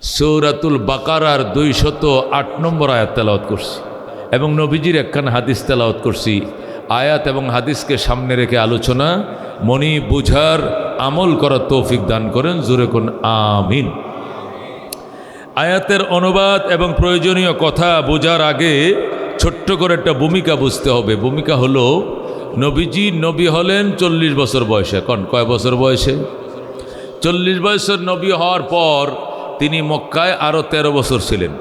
সূরাতুল বাকারার 208 নম্বর আয়াত তেলাওয়াত করছি এবং নবীজির একখানা হাদিস তেলাওয়াত করছি। আয়াত এবং হাদিসকে সামনে রেখে আলোচনা, মনি বুঝার আমল করার তৌফিক দান করেন, জোরে কোন আমিন। আয়াতের অনুবাদ এবং প্রয়োজনীয় কথা বোঝার আগে ছোট্ট করে একটা ভূমিকা বুঝতে হবে। ভূমিকা হলো, নবীজি নবী হলেন 40 বছর বয়সে। কয় বছর বয়সে? 40 বছর নবী হওয়ার পর তিনি মক্কায় আরও 13 বছর ছিলেন।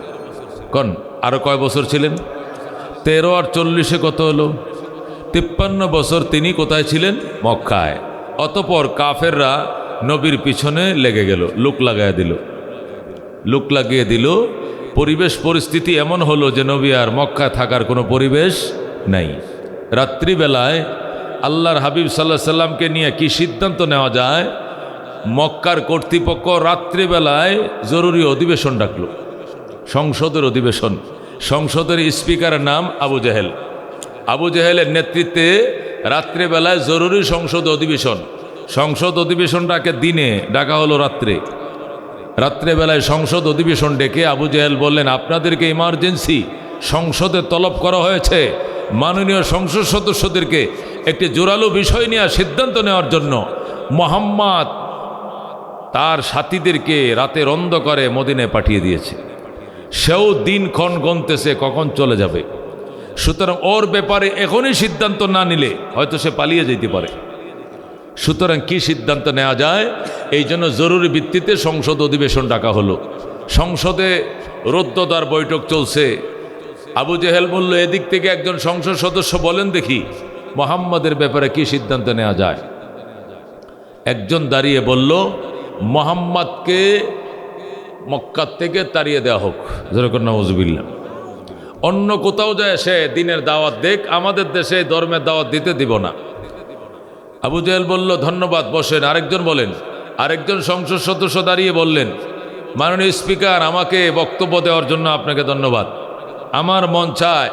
আরও কয় বছর ছিলেন? 13 আর 40 কত হলো? 53 বছর তিনি কোথায় ছিলেন? মক্কায়। অতপর কাফেররা নবীর পিছনে লেগে গেল, লোক লাগিয়ে দিল। পরিবেশ পরিস্থিতি এমন হলো যে নবী আর মক্কায় থাকার কোনো পরিবেশ নাই। রাত্রিবেলায় আল্লাহর হাবিব সাল্লাল্লাহু আলাইহি সাল্লামকে নিয়ে কি সিদ্ধান্ত নেওয়া যায়? মক্কার কর্তৃপক্ষ রাত্রিবেলায় জরুরি অধিবেশন ডাকল, সংসদের অধিবেশন। সংসদের স্পিকারের নাম আবু জেহেল। আবু জেহেলের নেতৃত্বে রাত্রিবেলায় জরুরি সংসদ অধিবেশন। সংসদ অধিবেশনটাকে দিনে ডাকা হলো রাত্রেবেলায় সংসদ অধিবেশন ডেকে আবু জেহেল বললেন, আপনাদেরকে ইমার্জেন্সি সংসদে তলব করা হয়েছে মাননীয় সংসদ সদস্যদেরকে একটি জোরালো বিষয় নিয়ে সিদ্ধান্ত নেওয়ার জন্য। মুহাম্মদ তার সাথীদেরকে রাতের অন্ধকারে মদিনায় পাঠিয়ে দিয়েছে। সেও দিনক্ষণ গণতেছে কখন চলে যাবে। সুতরাং ওর ব্যাপারে এখনই সিদ্ধান্ত না নিলে হয়তো সে পালিয়ে যেতে পারে। সুতরাং কি সিদ্ধান্ত নেওয়া যায়, এই জন্য জরুরি ভিত্তিতে সংসদ অধিবেশন ডাকা হলো। সংসদে রোদ্দদার বৈঠক চলছে। আবু জেহেল বলল, এদিক থেকে একজন সংসদ সদস্য বলেন দেখি মুহাম্মাদের ব্যাপারে কি সিদ্ধান্ত নেওয়া যায়। একজন দাঁড়িয়ে বলল, মুহাম্মাদকে মক্কা থেকে তাড়িয়ে দেওয়া হোক। যেরকম নাউজুবিল্লাহ। অন্য কোথাও যায় সে দিনের দাওয়াত দেখ, আমাদের দেশে ধর্মের দাওয়াত দিতে দিব না। আবু জেহেল বলল, ধন্যবাদ, বসেন। আরেকজন সংসদ সদস্য দাঁড়িয়ে বললেন, মাননীয় স্পিকার, আমাকে বক্তব্য দেওয়ার জন্য আপনাকে ধন্যবাদ। আমার মন চায়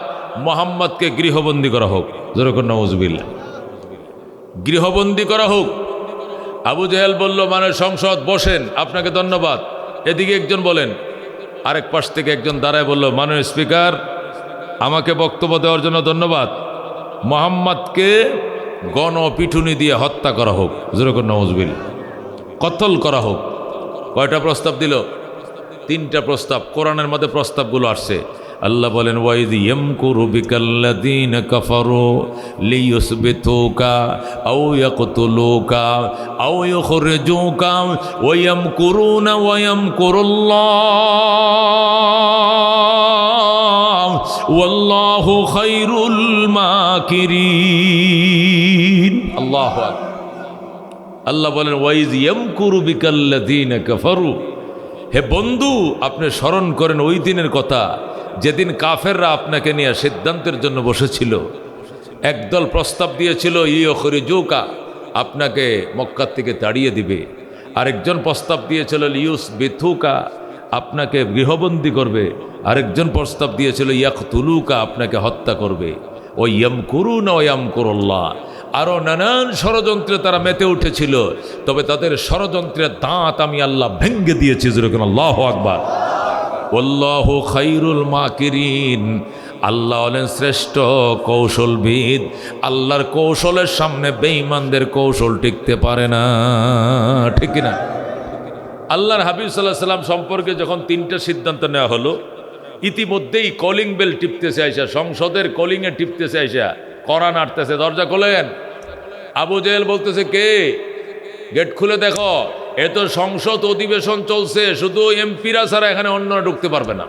মুহাম্মাদকে গৃহবন্দী করা হোক। যেরকম নাউজুবিল্লাহ, গৃহবন্দী করা হোক। আবু জেহেল বলল, মাননীয় সংসদ বসেন, আপনাকে ধন্যবাদ। এদিকে একজন বলেন, আরেক পাশ থেকে একজন দাঁড়ায় বলল, মাননীয় স্পিকার, আমাকে বক্তব্য দেওয়ার জন্য ধন্যবাদ। মুহাম্মাদকে গণপিটুনি দিয়ে হত্যা করা হোক। যেরকম নাউজুবিল্লাহ, কতল করা হোক। কয়টা প্রস্তাব দিল? 3টা প্রস্তাব। কোরআনের মধ্যে প্রস্তাবগুলো আসছে। আল্লাহ বলেন, ওয়াইদ ইয়ামকুরু বিকাল্লাযীনা কাফারু লিয়ুসবিতুকা আও ইয়াকতুলুকা আও ইউখরিজুকা ওয়া ইয়ামকুরুনা ওয়া ইয়ামকুরুল্লাহ ওয়াল্লাহু খায়রুল মাকিরিন। আল্লাহু আকবার। আল্লাহ বলেন, ওয়াইদ ইয়ামকুরু বিকাল্লাযীনা কাফারু, হে বন্ধু, আপনি স্মরণ করেন ওই দিনের কথা যেদিন কাফেররা আপনাকে নিয়ে সিদ্ধান্তের জন্য বসেছিল। একদল প্রস্তাব দিয়েছিল ইয়খরিজুকা, আপনাকে মক্কা থেকে তাড়িয়ে দিবে। আরেকজন প্রস্তাব দিয়েছিল লিয়ুসবিতুকা, আপনাকে গৃহবন্দী করবে। আরেকজন প্রস্তাব দিয়েছিল ইয়াকতুলুকা, আপনাকে হত্যা করবে। ও ইয়ামকুরুনা ওয়া ইয়ামকুরুল্লাহ, আরও নানান ষড়যন্ত্রে তারা মেতে উঠেছিল। তবে তাদের ষড়যন্ত্রের দাঁত আমি আল্লাহ ভেঙ্গে দিয়েছি। যেরকম আল্লাহু আকবার। আল্লাহু খায়রুল মাকিরিন, আল্লাহ হলেন শ্রেষ্ঠ কৌশলবিদ। আল্লাহর কৌশলের সামনে বেঈমানদের কৌশল টিকতে পারে না, ঠিক কিনা? আল্লাহর হাবিব সাল্লাল্লাহু আলাইহি সাল্লাম সম্পর্কে যখন 3টা সিদ্ধান্ত নেওয়া হলো, ইতিমধ্যেই কলিং বেল টিপতেছে আইসা, সংসদের কলিংয়ে টিপতেছে আইসা, কড়া নাড়তেছে, দরজা খোলেন। আবু জেহেল বলতেছে, কে? গেট খুলে দেখো, এ তো সংসদ অধিবেশন চলছে, শুধু এমপিরা ছাড়া এখানে অন্যরা ঢুকতে পারবে না।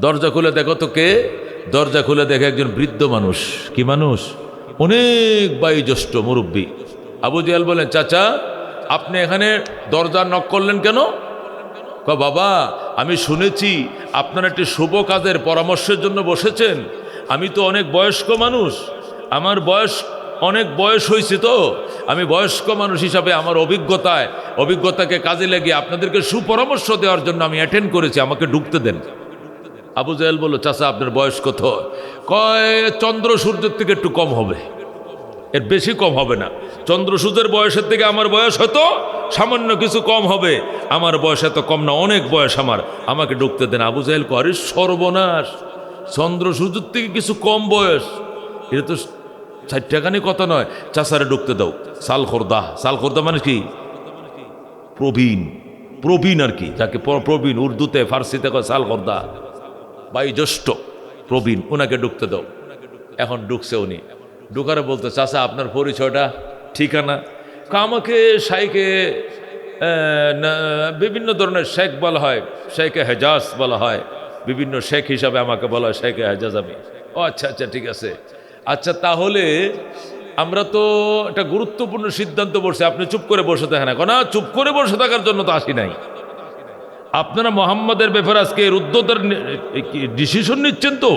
দরজা খুলে দেখো তো কে? দরজা খুলে দেখে একজন বৃদ্ধ মানুষ। কি মানুষ? অনেক বয়োজ্যেষ্ঠ মুরব্বী। আবু জেহেল বলেন, চাচা, আপনি এখানে দরজা নক করলেন কেন? বাবা, আমি শুনেছি আপনার একটি শুভ কাজের পরামর্শের জন্য বসেছেন। আমি তো অনেক বয়স্ক মানুষ, আমার অনেক বয়স হয়েছে, তো আমি বয়স্ক মানুষ হিসাবে আমার অভিজ্ঞতাকে কাজে লাগিয়ে আপনাদেরকে সুপরামর্শ দেওয়ার জন্য আমি অ্যাটেন্ড করেছি, আমাকে ঢুকতে দেন। আবু জেহেল বলল, চাচা, আপনার বয়স কত? কয়, চন্দ্র সূর্যের থেকে একটু কম হবে। এর বেশি কম হবে না। চন্দ্র সূর্যের বয়সের থেকে আমার বয়স হয়তো সামান্য কিছু কম হবে, আমার বয়স এত কম না, অনেক বয়স আমার, আমাকে ঢুকতে দেন। আবু জাহেল করে সর্বনাশ, চন্দ্র সূর্যের থেকে কিছু কম বয়স, এটা তো 60 টাকানি কথা নয়, চাচারে ঢুকতে দাও। সাল খোরদা মানে কি? প্রবীণ আর কি, যাকে প্রবীণ উর্দুতে ফার্সিতে কয় সাল খোরদা, জ্যেষ্ঠ প্রবীণ, ওনাকে ঢুকতে দাও। এখন ঢুকছে উনি, ঢুকারে বলতে, চাচা আপনার পরিচয়টা, ঠিকানা? আমাকে শাইখে বিভিন্ন ধরনের শেখ বলা হয়, শেখে হেজাজ বলা হয়, বিভিন্ন শেখ হিসাবে আমাকে বলা হয় শেখে হেজাজ। আমি ও আচ্ছা আচ্ছা ঠিক আছে। আচ্ছা তাহলে আমরা তো একটা গুরুত্বপূর্ণ সিদ্ধান্ত বসে, আপনি চুপ করে বসে থাকেন এখন। না, চুপ করে বসে থাকার জন্য তো আসি নাই। আপনারা মোহাম্মদের ব্যাপারে আজকে রুদ্ধতার ডিসিশন নিচ্ছেন তো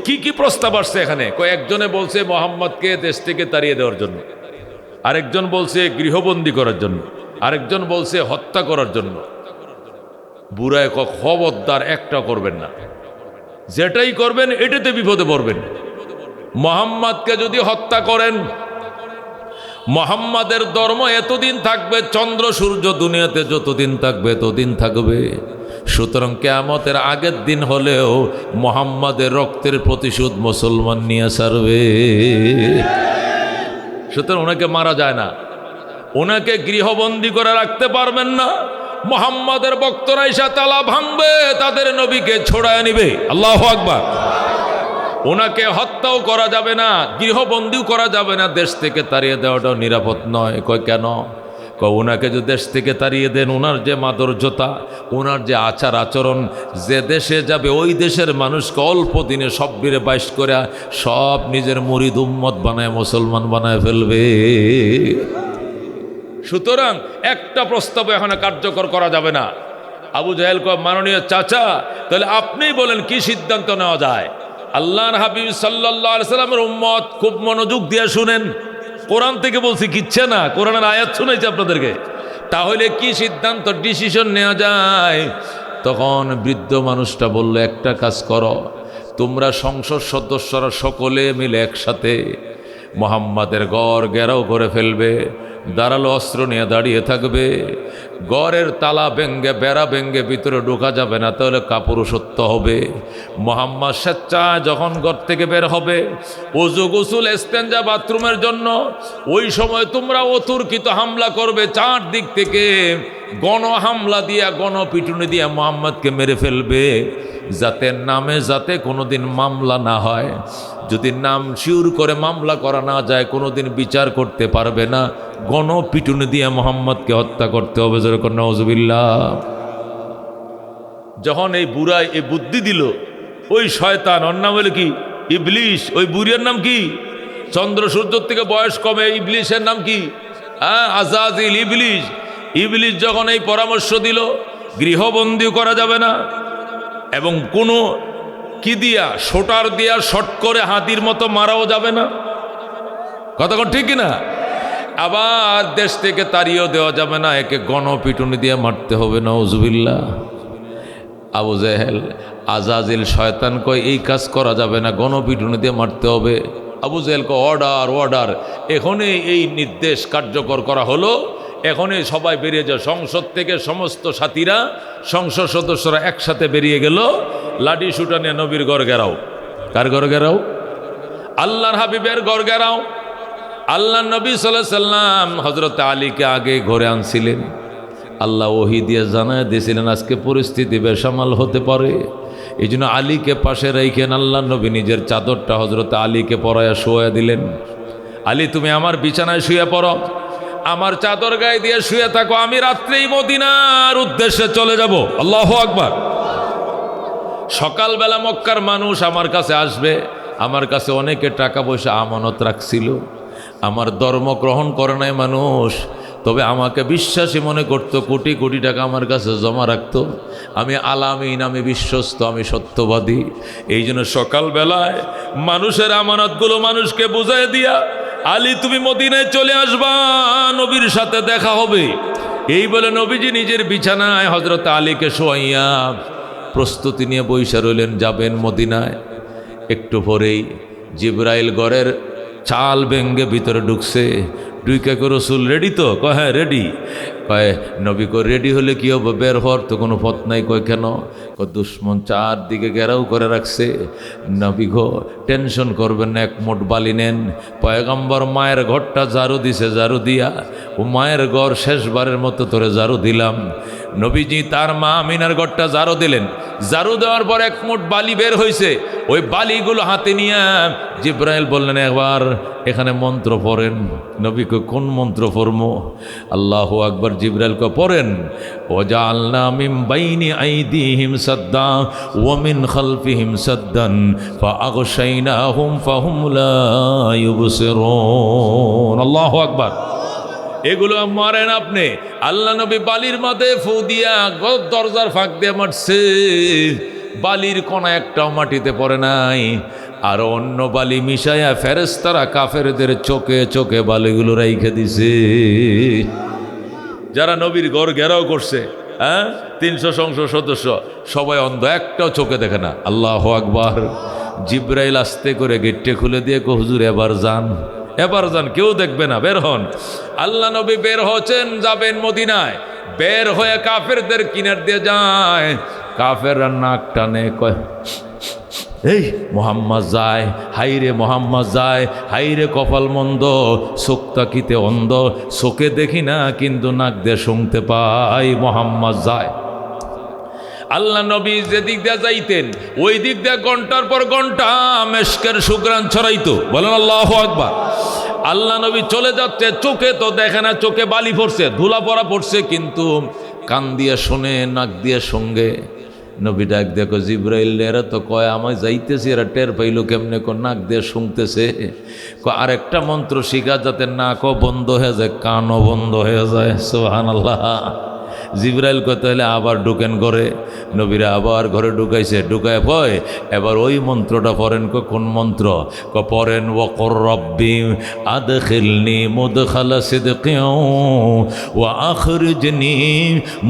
কি কি প্রস্তাব আসছে এখানে? কয়েকজনে বলছে মোহাম্মদকে দেশ থেকে তাড়িয়ে দেওয়ার জন্য, আরেকজন বলছে গৃহবন্দী করার জন্য, আরেকজন বলছে হত্যা করার জন্য। বুড়ায় খবরদার একটা করবেন না, যেটাই করবেন এটাতে বিপদে পড়বেন। মোহাম্মদকে যদি হত্যা করেন, মোহাম্মদের ধর্ম এতদিন থাকবে, চন্দ্র সূর্য দুনিয়াতে যতদিন থাকবে ততদিন থাকবে। সুতরাং কিয়ামতের আগের দিন হলেও মোহাম্মদের রক্তের প্রতিশোধ মুসলমান নিয়ে সারবে। সুতরাং ওনাকে মারা যায় না, ওনাকে গৃহবন্দী করে রাখতে পারবেন না। মোহাম্মদের ভক্তরা এসে তালা ভাঙবে, তাদের নবীকে ছড়ায় নিবে। আল্লাহু আকবার। ওনাকে হত্যাও করা যাবে না, গৃহবন্দীও করা যাবে না, দেশ থেকে তাড়িয়ে দেওয়াটাও নিরাপদ নয়। কয় কেন? ওনাকে যদি দেশ থেকে তাড়িয়ে দেন, ওনার যে মাধুর্যতা, ওনার যে আচার আচরণ, যে দেশে যাবে ওই দেশের মানুষকে অল্প দিনে সব বীরে বাইশ করে সব নিজের মুরিদ উম্মত বানায় মুসলমান বানায় ফেলবে। সুতরাং একটা প্রস্তাব এখানে কার্যকর করা যাবে না। আবু জাহেল কয়, মাননীয় চাচা, তাহলে আপনিই বলেন কি সিদ্ধান্ত নেওয়া যায়। আল্লাহর হাবিব সাল্লাল্লাহু আলাইহি সাল্লামের উম্মত, খুব মনোযোগ দিয়ে শুনেন, কোরআন থেকে বলছি, কিচ্ছে না, কোরআনের আয়াত শুনেছি আপনাদেরকে। তাহলে কি সিদ্ধান্ত, ডিসিশন নেওয়া যায়? তখন বৃদ্ধ মানুষটা বলল, একটা কাজ করো, তোমরা সংসদ সদস্যরা সকলে মিলে একসাথে মোহাম্মদের গড় ঘেরাও করে ফেলবে, দাঁড়ালো অস্ত্র নিয়ে দাঁড়িয়ে থাকবে, গড়ের তালা ভেঙ্গে বেড়া ভেঙ্গে ভিতরে ঢোকা যাবে না, তাহলে কাপুরুষত্ব হবে। মোহাম্মদ স্বেচ্ছায় যখন ঘর থেকে বের হবে ওযু গোসল ইস্তেঞ্জা বাথরুমের জন্য, ওই সময় তোমরা অতর্কিত হামলা করবে, চারদিক থেকে গণ হামলা দিয়া গণপিটুনি দিয়া মোহাম্মদকে মেরে ফেলবে, যাতে কোনোদিন মামলা না হয়। যদি নাম শিউর করে মামলা করা না যায়, কোনোদিন বিচার করতে পারবে না, গণপিটুনি দিয়ে মোহাম্মদকে হত্যা করতে হবে। যেরকম নাউজুবিল্লাহ। যখন এই বুড়াই এই বুদ্ধি দিল, ওই শয়তান, ওর নাম হলো কি? ইবলিশ। ওই বুড়িয়ার নাম কি? চন্দ্র সূর্যের থেকে বয়স কমে, ইবলিশের নাম কি? আজাজিল, ইবলিশ। ইবলিশ যখন এই পরামর্শ দিল, গৃহবন্দী করা যাবে না এবং কোনো কি দিয়া, শোটার দিয়া শট করে হাতির মতো মারাও যাবে না, কথা ঠিক কিনা? আবার দেশ থেকে তাড়িয়েও দেওয়া যাবে না, একে গণপিটুনি দিয়ে মারতে হবে। নাউজুবিল্লাহ। আবু জাহেল, আজাজিল শয়তান কয়, এই কাজ করা যাবে না, গণপিটুনি দিয়ে মারতে হবে। আবু জাহেল কয়, অর্ডার। এখনই এই নির্দেশ কার্যকর করা হলো, এখনই সবাই বেরিয়ে যাও। সংসদ থেকে সমস্ত সাথীরা, সংসদ সদস্যরা একসাথে বেরিয়ে গেল, লাঠি সুটা নিয়ে নবীর ঘর ঘেরাও। কার ঘর ঘেরাও? আল্লাহর হাবিবের ঘর ঘেরাও। আল্লাহ নবী সাল্লাল্লাহু আলাইহি সাল্লাম হযরত আলীকে আগে ঘরে আনছিলেন। আল্লাহ ওহী দিয়ে জানায় দিয়েছিলেন আজকে পরিস্থিতি বেসামাল হতে পারে, এই জন্য আলীকে পাশে রেখেন। আল্লাহ নবী নিজের চাদরটা হযরত আলীকে পরায়া শোয়া দিলেন। আলী, তুমি আমার বিছানায় শুয়ে পড়ো, আমার চাদর গায়ে দিয়ে শুয়ে থাকো, আমি রাত্রেই মদিনার উদ্দেশ্যে চলে যাব। আল্লাহু আকবার। সকালবেলা মক্কার মানুষ আমার কাছে আসবে, আমার কাছে অনেকে টাকা পয়সা আমানত রাখছিল, আমার ধর্ম গ্রহণ করে নাই মানুষ, তবে আমাকে বিশ্বাসী মনে করত, কোটি কোটি টাকা আমার কাছে জমা রাখতো। আমি আলামিন, আমি বিশ্বস্ত, আমি সত্যবাদী। এই জন্য সকালবেলায় মানুষের আমানতগুলো মানুষকে বুঝাই দিয়া, আলী তুমি মদিনায় চলে আসবা, নবীর সাথে দেখা হবে। এই বলে নবীজি নিজের বিছানায় হযরত আলীকে শোয়াইয়া প্রস্তুতি নিয়ে বইসা রইলেন, যাবেন মদিনায়। একটু পরেই জিবরাইল ঘরের চাল ভেঙ্গে ভিতরে ঢুকছে। ঢুকে কো রসুল রেডি তো? কয় হ্যাঁ রেডি। কয় নবী কো রেডি হলে কি হবে, বের হওয়ার তো কোনো পথ নাই। কয় কেন? দুশ্মন চারদিকে ঘেরাও করে রাখছে। নবী গো টেনশন করবেন না, এক মোট বালি নেন। পয়গম্বর মায়ের ঘরটা ঝাড়ু দিছে, ঝাড়ু দিয়া ও মায়ের ঘর শেষবারের মতো তোরে ঝাড়ু দিলাম। নবীজি তার মা আমিনার ঘরটা ঝাড়ু দিলেন। ঝাড়ু দেওয়ার পর এক মোট বালি বের হয়েছে। ওই বালিগুলো হাতে নিয়ে জিব্রাইল বললেন একবার এখানে মন্ত্র পড়েন। নবীকে কোন মন্ত্র পড়মো? আল্লাহু আকবার। জিব্রাইলকে পড়েন ওয়াজআলনা মিন বাইনি আইদিহিম সাদ্দা ওয়া মিন খালফিহিম সাদ্দান ফাআগশাইনাহুম ফাহুম লা ইউবসিরুন। আল্লাহু আকবার। এগুলো মারেন আপনি। আল্লাহ নবী বালির মাঝে ফু দিয়া দরজার ফাঁক দিয়ে মারছে। বালির কোনা একটাও মাটিতে পড়ে নাই। আর অন্য বালি মিশাইয়া ফেরেশতারা কাফেরদের চোখে চোখে বালিগুলো রাইখে দিছে। যারা নবীর ঘর ঘেরাও করছে, 300 সংসদ সদস্য সবাই অন্ধ, একটাও চোখে দেখে না। আল্লাহু আকবার। জিব্রাইল আস্তে করে গেটটা খুলে দিয়ে কো হুজুর এবার যান, এবার যান, কেউ দেখবে না, বের হন। আল্লাহ নবী বের হচ্ছেন, যাবেন মদিনায়। বের হয়ে কাফেরদের কিনার দিয়ে যায়। কাফেররা নাক টানে, কয় এই মোহাম্মদ যায়, হাইরে মোহাম্মদ যায়, হাইরে কপাল মন্দ, চোখ তাকিতে অন্ধ, চোখে দেখি না কিন্তু নাক দিয়ে শুনতে পাই মোহাম্মদ যায়। আল্লাহ নবী যে দিক দিয়ে যাইতেন ওই দিক দিয়ে ঘন্টার পর ঘন্টা মেশকের সুঘ্রাণ ছড়াইতো। বলেন আল্লাহু আকবার। আল্লাহ নবী চলে যাচ্ছে, চোখে তো দেখে না, চোখে বালি পড়ছে, ধুলা পড়া পড়ছে, কিন্তু কান দিয়ে শোনে, নাক দিয়ে সঙ্গে। নবী ডাক দেখো জিব্রাইল, এরা তো কয় আমায় যাইতেছে, এরা টের পাইলো কেমনে? নাক দিয়ে শুনতেছে। আরেকটা মন্ত্র শিখা যাতে নাকও বন্ধ হয়ে যায়, কানও বন্ধ হয়ে যায়। সুবহানাল্লাহ। জিব্রাইল কয় তাহলে আবার ঢুকেন ঘরে। নবীরা আবার ঘরে ঢুকাইছে। ঢুকায় ভয় এবার ওই মন্ত্রটা পড়েন। কোন মন্ত্র? পড়েন ওয়াকুর রব্বি আদখিলনি মুদখালা সিদকিন ওয়া আখরিজনি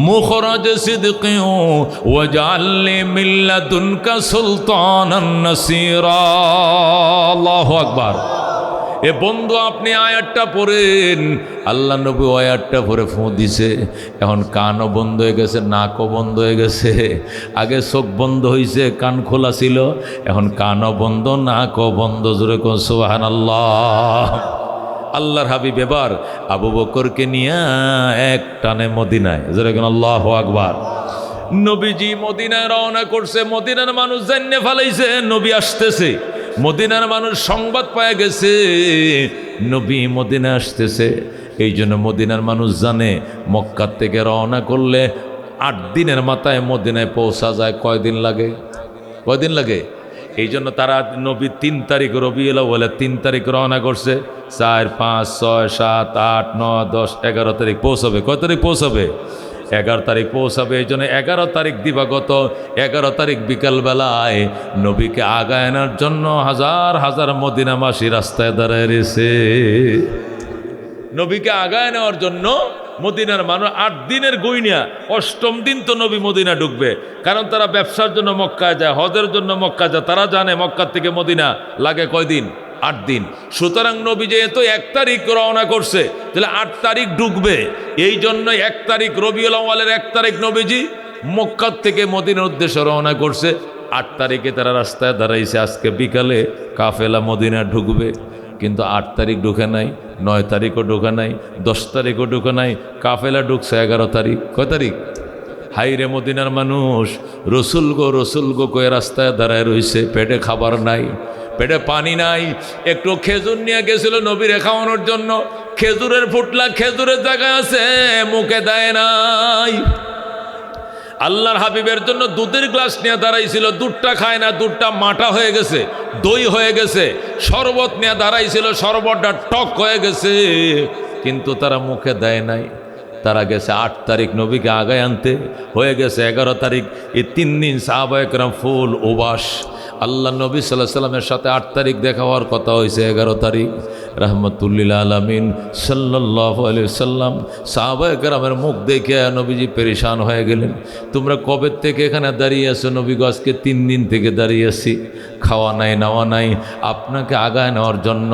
মুখরাজ সিদকিন ওয়াজআলনি মিন লাদুনকা সুলতানান নাসীরা। আল্লাহু আকবার। এ বন্ধু আপনি আয়াতটা পড়েন। আল্লাহ নবী আয়াতটা পড়ে ফু দিছে। এখন কানও বন্ধ হয়ে গেছে, নাকও বন্ধ হয়ে গেছে। আগে চোখ বন্ধ হয়েছে, কান খোলা ছিল, এখন কানও বন্ধ, নাকও বন্ধ। জোরে কোন সুবহানাল্লাহ। আল্লাহর হাবিব এবার আবু বকরকে নিয়ে এক টানে মদিনায়। জোরে কোন আল্লাহু আকবার। নবীজি মদিনায় রওনা করছে। মদিনার মানুষ জান্নে ফেলাইছে নবী আসতেছে। মদিনার মানুষ সংবাদ পায় গেছে নবী মদিনা আসতেছে। এই জন্য মদিনার মানুষ জানে মক্কার থেকে রওনা করলে 8 দিনের মাথায় মদিনায় পৌঁছা যায়। কয়দিন লাগে? কয়দিন লাগে? এই জন্য তারা নবী 3 তারিখ রবিউল আউয়ালে 3 তারিখ রওনা করছে। 4, 5, 6, 7, 8, 9, 10, 11 তারিখ পৌঁছাবে। কয় তারিখ পৌঁছাবে? 11 তারিখ পৌঁছাবে। এই জন্য 11 তারিখ দিবাগত 11 তারিখ বিকালবেলায় নবীকে আগায় আনার জন্য হাজার হাজার মদিনাবাসী রাস্তায় দাঁড়ায় রয়েছে। নবীকে আগায় নেওয়ার জন্য মদিনার মানুষ 8 দিনের গইনিয়া 8ম দিন তো নবী মদিনা ঢুকবে। কারণ তারা ব্যবসার জন্য মক্কায় যায়, হজের জন্য মক্কায় যায়। তারা জানে মক্কার থেকে মদিনা লাগে কয়দিন? 8 দিন। সুতরাং নবী যেহেতু 1 তারিখ রওনা করছে, তাহলে 8 তারিখ ঢুকবে। এই জন্য 1 তারিখ রবিউল আউয়ালের 1 তারিখ নবীজি মক্কা থেকে মদিনার উদ্দেশ্যে রওনা করছে। 8 তারিখে তারা রাস্তায় দাঁড়াইছে। আজকে বিকালে কাফেলা মদিনা ঢুকবে, কিন্তু 8 তারিখ ঢুকে নাই, 9 তারিখও ঢুকে নাই, 10 তারিখও ঢুকে নাই। কাফেলা ঢুকছে 11 তারিখ। কয় তারিখ? হাইরে মদিনার মানুষ রসুল গো কয়ে রাস্তায় দাঁড়ায় রয়েছে। পেটে খাবার নাই, পেটে পানি নাই। একটু খেজুর নিয়ে গেছিল নবীরে খাওয়ানোর জন্য। খেজুরের ফুটলা খেজুরের জায়গায় আছে, মুখে দেয় নাই। আল্লাহর হাবিবের জন্য দুধের গ্লাস নিয়ে দাঁড়াইছিল, দুধটা খায় না, দুধটা মাটা হয়ে গেছে, দই হয়ে গেছে। শরবত নিয়ে দাঁড়াইছিল, শরবতটা টক হয়ে গেছে, কিন্তু তারা মুখে দেয় নাই। তারা গেছে 8 তারিখ নবীকে আগায় আনতে, হয়ে গেছে 11 তারিখ। এই 3 দিন সাহাবায়ে কেরাম ফুল উবাস। আল্লাহ নবী সাল্লাল্লাহু আলাইহি সাল্লামের সাথে 8 তারিখ দেখা হওয়ার কথা হয়েছে 11 তারিখ। রাহমাতুল্লিল আলামিন সাল্লাল্লাহু আলাইহি সাল্লাম সাহাবায়ে কেরামের মুখ দেখে নবীজি পেরেশান হয়ে গেলেন। তোমরা কবে থেকে এখানে দাঁড়িয়ে আছো? নবী গো আজকে 3 দিন থেকে দাঁড়িয়ে আছি, খাওয়া নাই নেওয়া নাই, আপনাকে আগায় নেওয়ার জন্য।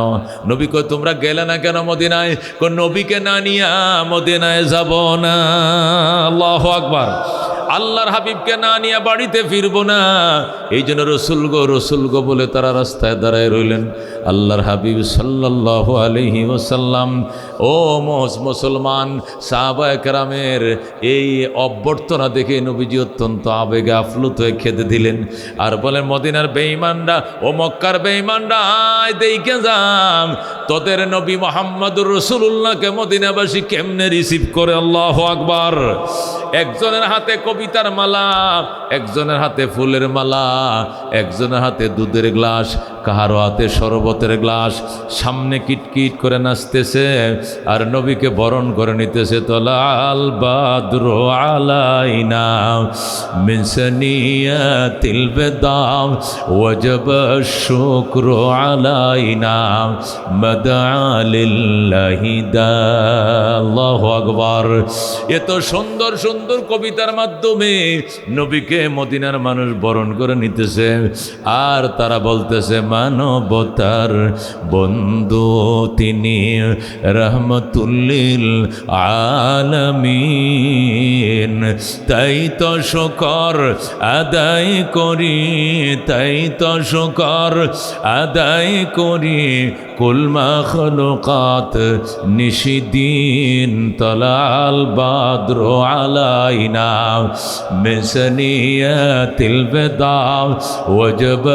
নবী কয় তোমরা গেলে না কেন মদিনায়? কই নবীকে না নিয়া মদিনায় যাব না। আল্লাহু আকবার। আল্লাহর হাবিবকে না নিয়ে বাড়িতে ফিরবো না। এই জন্য রসুল গো বলে তারা রাস্তায় দাঁড়ায় রইলেন। আল্লাহর হাবিব সাল্লাল্লাহু আলাইহি ওয়াসাল্লাম ও মুসলমান সাহাবায়ে কেরামের এই অভ্যর্থনা দেখে নবীজি অত্যন্ত আবেগে আপ্লুত হয়ে খেতে দিলেন আর বলেন, মদিনার বেঈমানরা ও মক্কার বেঈমানরা আয় দেখে যাম তোদের নবী মুহাম্মদুর রাসূলুল্লাহকে মদিনাবাসী কেমনে রিসিভ করে। আল্লাহু আকবার। একজনের হাতে কবিতার মালা, একজনের হাতে ফুলের মালা, একজনের হাতে দুধের গ্লাস, কাহারো হাতে শরবতের গ্লাস, সামনে কিটকিট করে নাচতেছে আর নবীকে বরণ করে নিতেছে। তলাল বাদরু আলাইনা মিন সানিয়াতিল বিদাম ওয়াজাব শুকরু আলাইনা মাদআ লিল্লাহি দা। আল্লাহু আকবার। এত সুন্দর সুন্দর কবিতার মাধ্যমে নবীকে মদিনার মানুষ বরণ করে নিতেছে আর তারা বলতেছে মানবতার বন্ধু তিনি, রহমতুল্লিল আলামিন। তাই তো শুকর আদায় করি, তাই তো শুকর আদায় করি, কুল মাখলুকাত নিশিদিন তলাল বাদরু আলাইনা মিন সানিয়াতিল বিদা ওয়াজাব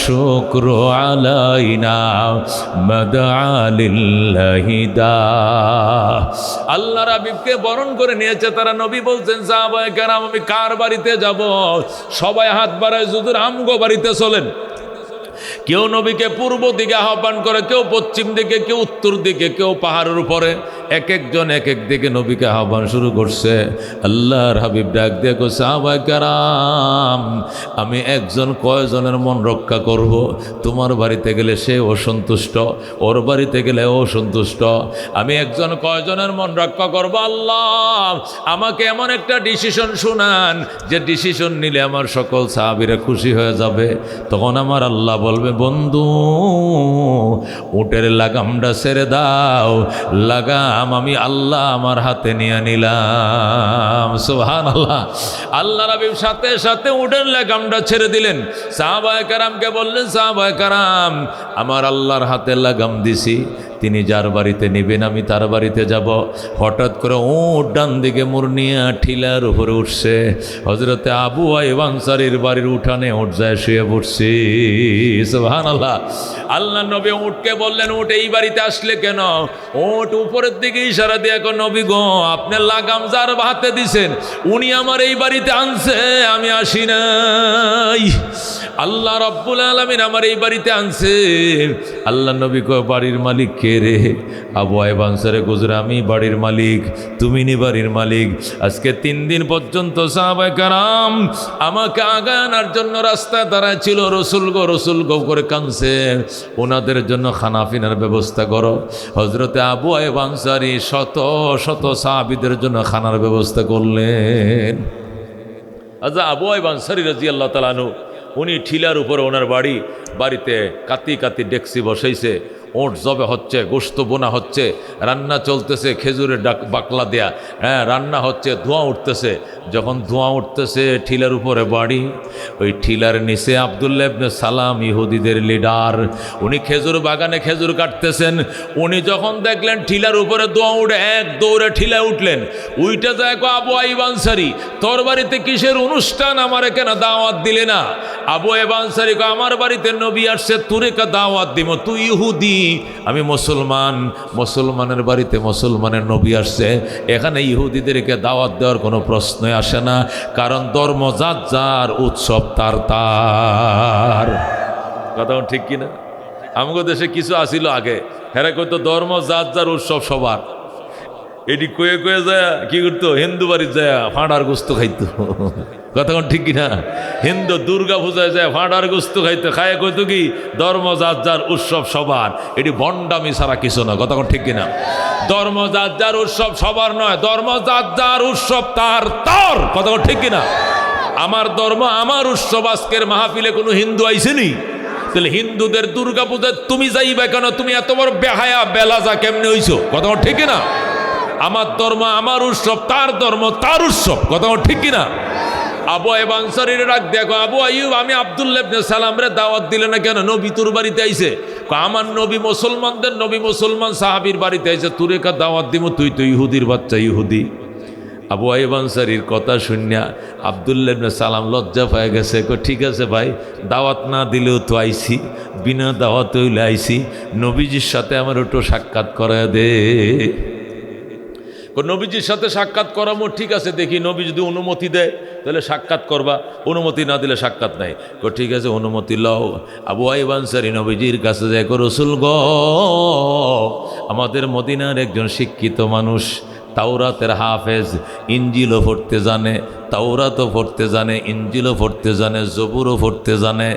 শুকরু আলাইনা মাদআ লিল্লাহি দা। আল্লাহর হাবিবকে বরণ করে নিয়েছে তারা। নবী বলছেন সাহাবায়ে কেরাম আমি কার বাড়িতে যাব? সবাই হাত বাড়ায় হুজুর আমগো বাড়িতে চলেন। কেউ নবীকে পূর্ব দিকে আহ্বান করে, কেউ পশ্চিম দিকে, কেউ উত্তর দিকে, কেউ পাহাড়ের উপরে, এক একজন এক এক দিকে নবীকে আহ্বান শুরু করছে। আল্লাহর হাবিব ডাক দিয়ে কইছে সাহাবায়ে কেরাম আমি একজন কয়জনের মন রক্ষা করব? তোমার বাড়িতে গেলে সে অসন্তুষ্ট, ওর বাড়িতে গেলে অসন্তুষ্ট, আমি একজন কয়জনের মন রক্ষা করব? আল্লাহ আমাকে এমন একটা ডিসিশন শুনান যে ডিসিশন নিলে আমার সকল সাহাবীরা খুশি হয়ে যাবে। তখন আমার আল্লাহ বলবে বন্ধু উটের লাগামটা ছেড়ে দাও, লাগাম আমি আল্লাহ আমার হাতে নিয়ে নিলাম। সুবহানাল্লাহ। আল্লাহ রাব্বির সাথে সাথে উটের লাগামটা ছেড়ে দিলেন। সাহাবায়ে কেরামকে বললেন সাহাবায়ে কেরাম আমার আল্লাহর হাতে লাগাম দিছি, তিনি যার বাড়িতে নেবেন আমি তার বাড়িতে যাব। হঠাৎ করে উট ডান দিকে মুড় নিয়ে ঠিলার উপরে উঠছে। হযরতে আবু আইয়ুব আনসারীর বাড়ির উঠানে উঠ যায় শুয়ে পড়ছে। সুবহানাল্লাহ। আল্লাহ নবী উটকে বললেন উট এই বাড়িতে আসলে কেন? উট উপরের দিকে ইশারা দিয়ে কয় নবী গো আপনি লাগাম যার হাতে দিছেন উনি আমার এই বাড়িতে আনছে, আমি আসি নাই। আল্লাহ রাব্বুল আলামিন আমার এই বাড়িতে আনছে। আল্লাহ নবী কয় বাড়ির মালিক কে রে? আবু আইয়ুব আনসারী হুজুর আমি বাড়ির মালিক, তুমি নি বাড়ির মালিক। আজকে 3 দিন পর্যন্ত সাহাবায়ে কেরাম আমাকে আগানোর জন্য রাস্তায় দাঁড়ায় ছিল। রসুল গো করে কাঁদছে, ওনাদের জন্য খানাফিনার ব্যবস্থা করো। হযরতে আবু আইয়ুব আনসারী শত শত সাহাবীদের জন্য খানার ব্যবস্থা করলেন। আচ্ছা আবু আইয়ুব আনসারী রাদিয়াল্লাহু তাআলা আনহু উনি ঠিলার উপরে ওনার বাড়িতে কাতি কাতি ডেকসি বসাইছে, ওট জবে হচ্ছে, গোশত বোনা হচ্ছে, রান্না চলতেছে খেজুরের বাকলা দেয়া, হ্যাঁ রান্না হচ্ছে, ধোঁয়া উঠতেছে। যখন ধোঁয়া উঠতেছে ঠিলার উপরে বাড়ি, ওই ঠিলার নিচে আব্দুল্লাহ ইবনে সালাম ইহুদিদের লিডার, উনি খেজুর বাগানে খেজুর কাটতেছেন। উনি যখন দেখলেন ঠিলার উপরে ধোঁয়া উঠে এক দৌড়ে ঠিলায় উঠলেন। উইটা যায় আবু আইয়ুব আনসারী তোর বাড়িতে কিসের অনুষ্ঠান, আমার এখানে দাওয়াত দিলে না? আবু আইয়ুব আনসারী কয় আমার বাড়িতে নবী আসছে, তোরে কা দাওয়াত দিব? তুই ইহুদি, আমি মুসলমান, মুসলমানের বাড়িতে মুসলমানের নবী আসছে, এখানে ইহুদিদেরকে দাওয়াত দেওয়ার কোনো প্রশ্নই আসে না, কারণ ধর্ম যার যার, উৎসব তার তার। কথা ঠিক কিনা? আমাদের দেশে কিছু আসিল আগে, হেরা কইতো ধর্ম যার যার, উৎসব সবার। এটি কয়ে কয়ে যায় কি করতো, হিন্দু বাড়ির যায় ফাঁড়ার গোস্ত খাইতো। কথা ঠিক কিনা? হিন্দু দুর্গা পূজায় যায় ফাঁড়ার গোস্ত খাইতো, খায় কইতো কি ধর্ম যার যার, উৎসব সবার। এটি ভণ্ডামি ছাড়া কিছু না। কথা ঠিক কিনা? ধর্ম যার যার, উৎসব সবার নয়, ধর্ম যার যার, উৎসব তার তার। কথা ঠিক কিনা? আমার ধর্ম আমার উৎসব। আজকের মাহফিলে কোনো হিন্দু আইসেনি? তাহলে হিন্দুদের দুর্গা পূজায় তুমি যাইবা কেন? তুমি এত বড় বেহায়া বেলাজা কেমনে হইছো? কথা ঠিক না? আমার ধর্ম আমার উৎসব, তার ধর্ম তার উৎসব। কথা ঠিক কিনা? আবু আইয়ুব আনসারীর ডাক দেখো, আবু আইয়ুব আমি আব্দুল্লাহ ইবনে সালাম রে দাওয়াত দিলে না কেন? নবী তোর বাড়িতে আইছে। আমার নবী মুসলমানদের নবী, মুসলমান সাহাবীর বাড়িতে আইছে, তোরে কা দাওয়াত দিব? তুই তো ইহুদির বাচ্চা, ইহুদি। আবু আইয়ুব আনসারীর কথা শুনিয়া আব্দুল্লাহ ইবনে সালাম লজ্জা পেয়ে গেছে। ঠিক আছে ভাই, দাওয়াত না দিলেও তো আইছি, বিনা দাওয়াত হইলে আইছি, নবীজির সাথে আমার একটু সাক্ষাৎ করায় দে। নবীজির সাথে সাক্ষাৎ করামো, ঠিক আছে, দেখি নবী যদি অনুমতি দেয় তাহলে সাক্ষাৎ করবা, অনুমতি না দিলে সাক্ষাৎ নাই। ঠিক আছে, অনুমতি লও। আবু আইয়ুব আনসারী নবীজির কাছে যায়, রাসূল গো, আমাদের মদিনার একজন শিক্ষিত মানুষ, তাওরাতের হাফেজ, ইঞ্জিলও পড়তে জানে, তাওরাতও পড়তে জানে, ইঞ্জিলও পড়তে জানে, জবুরও পড়তে জানে,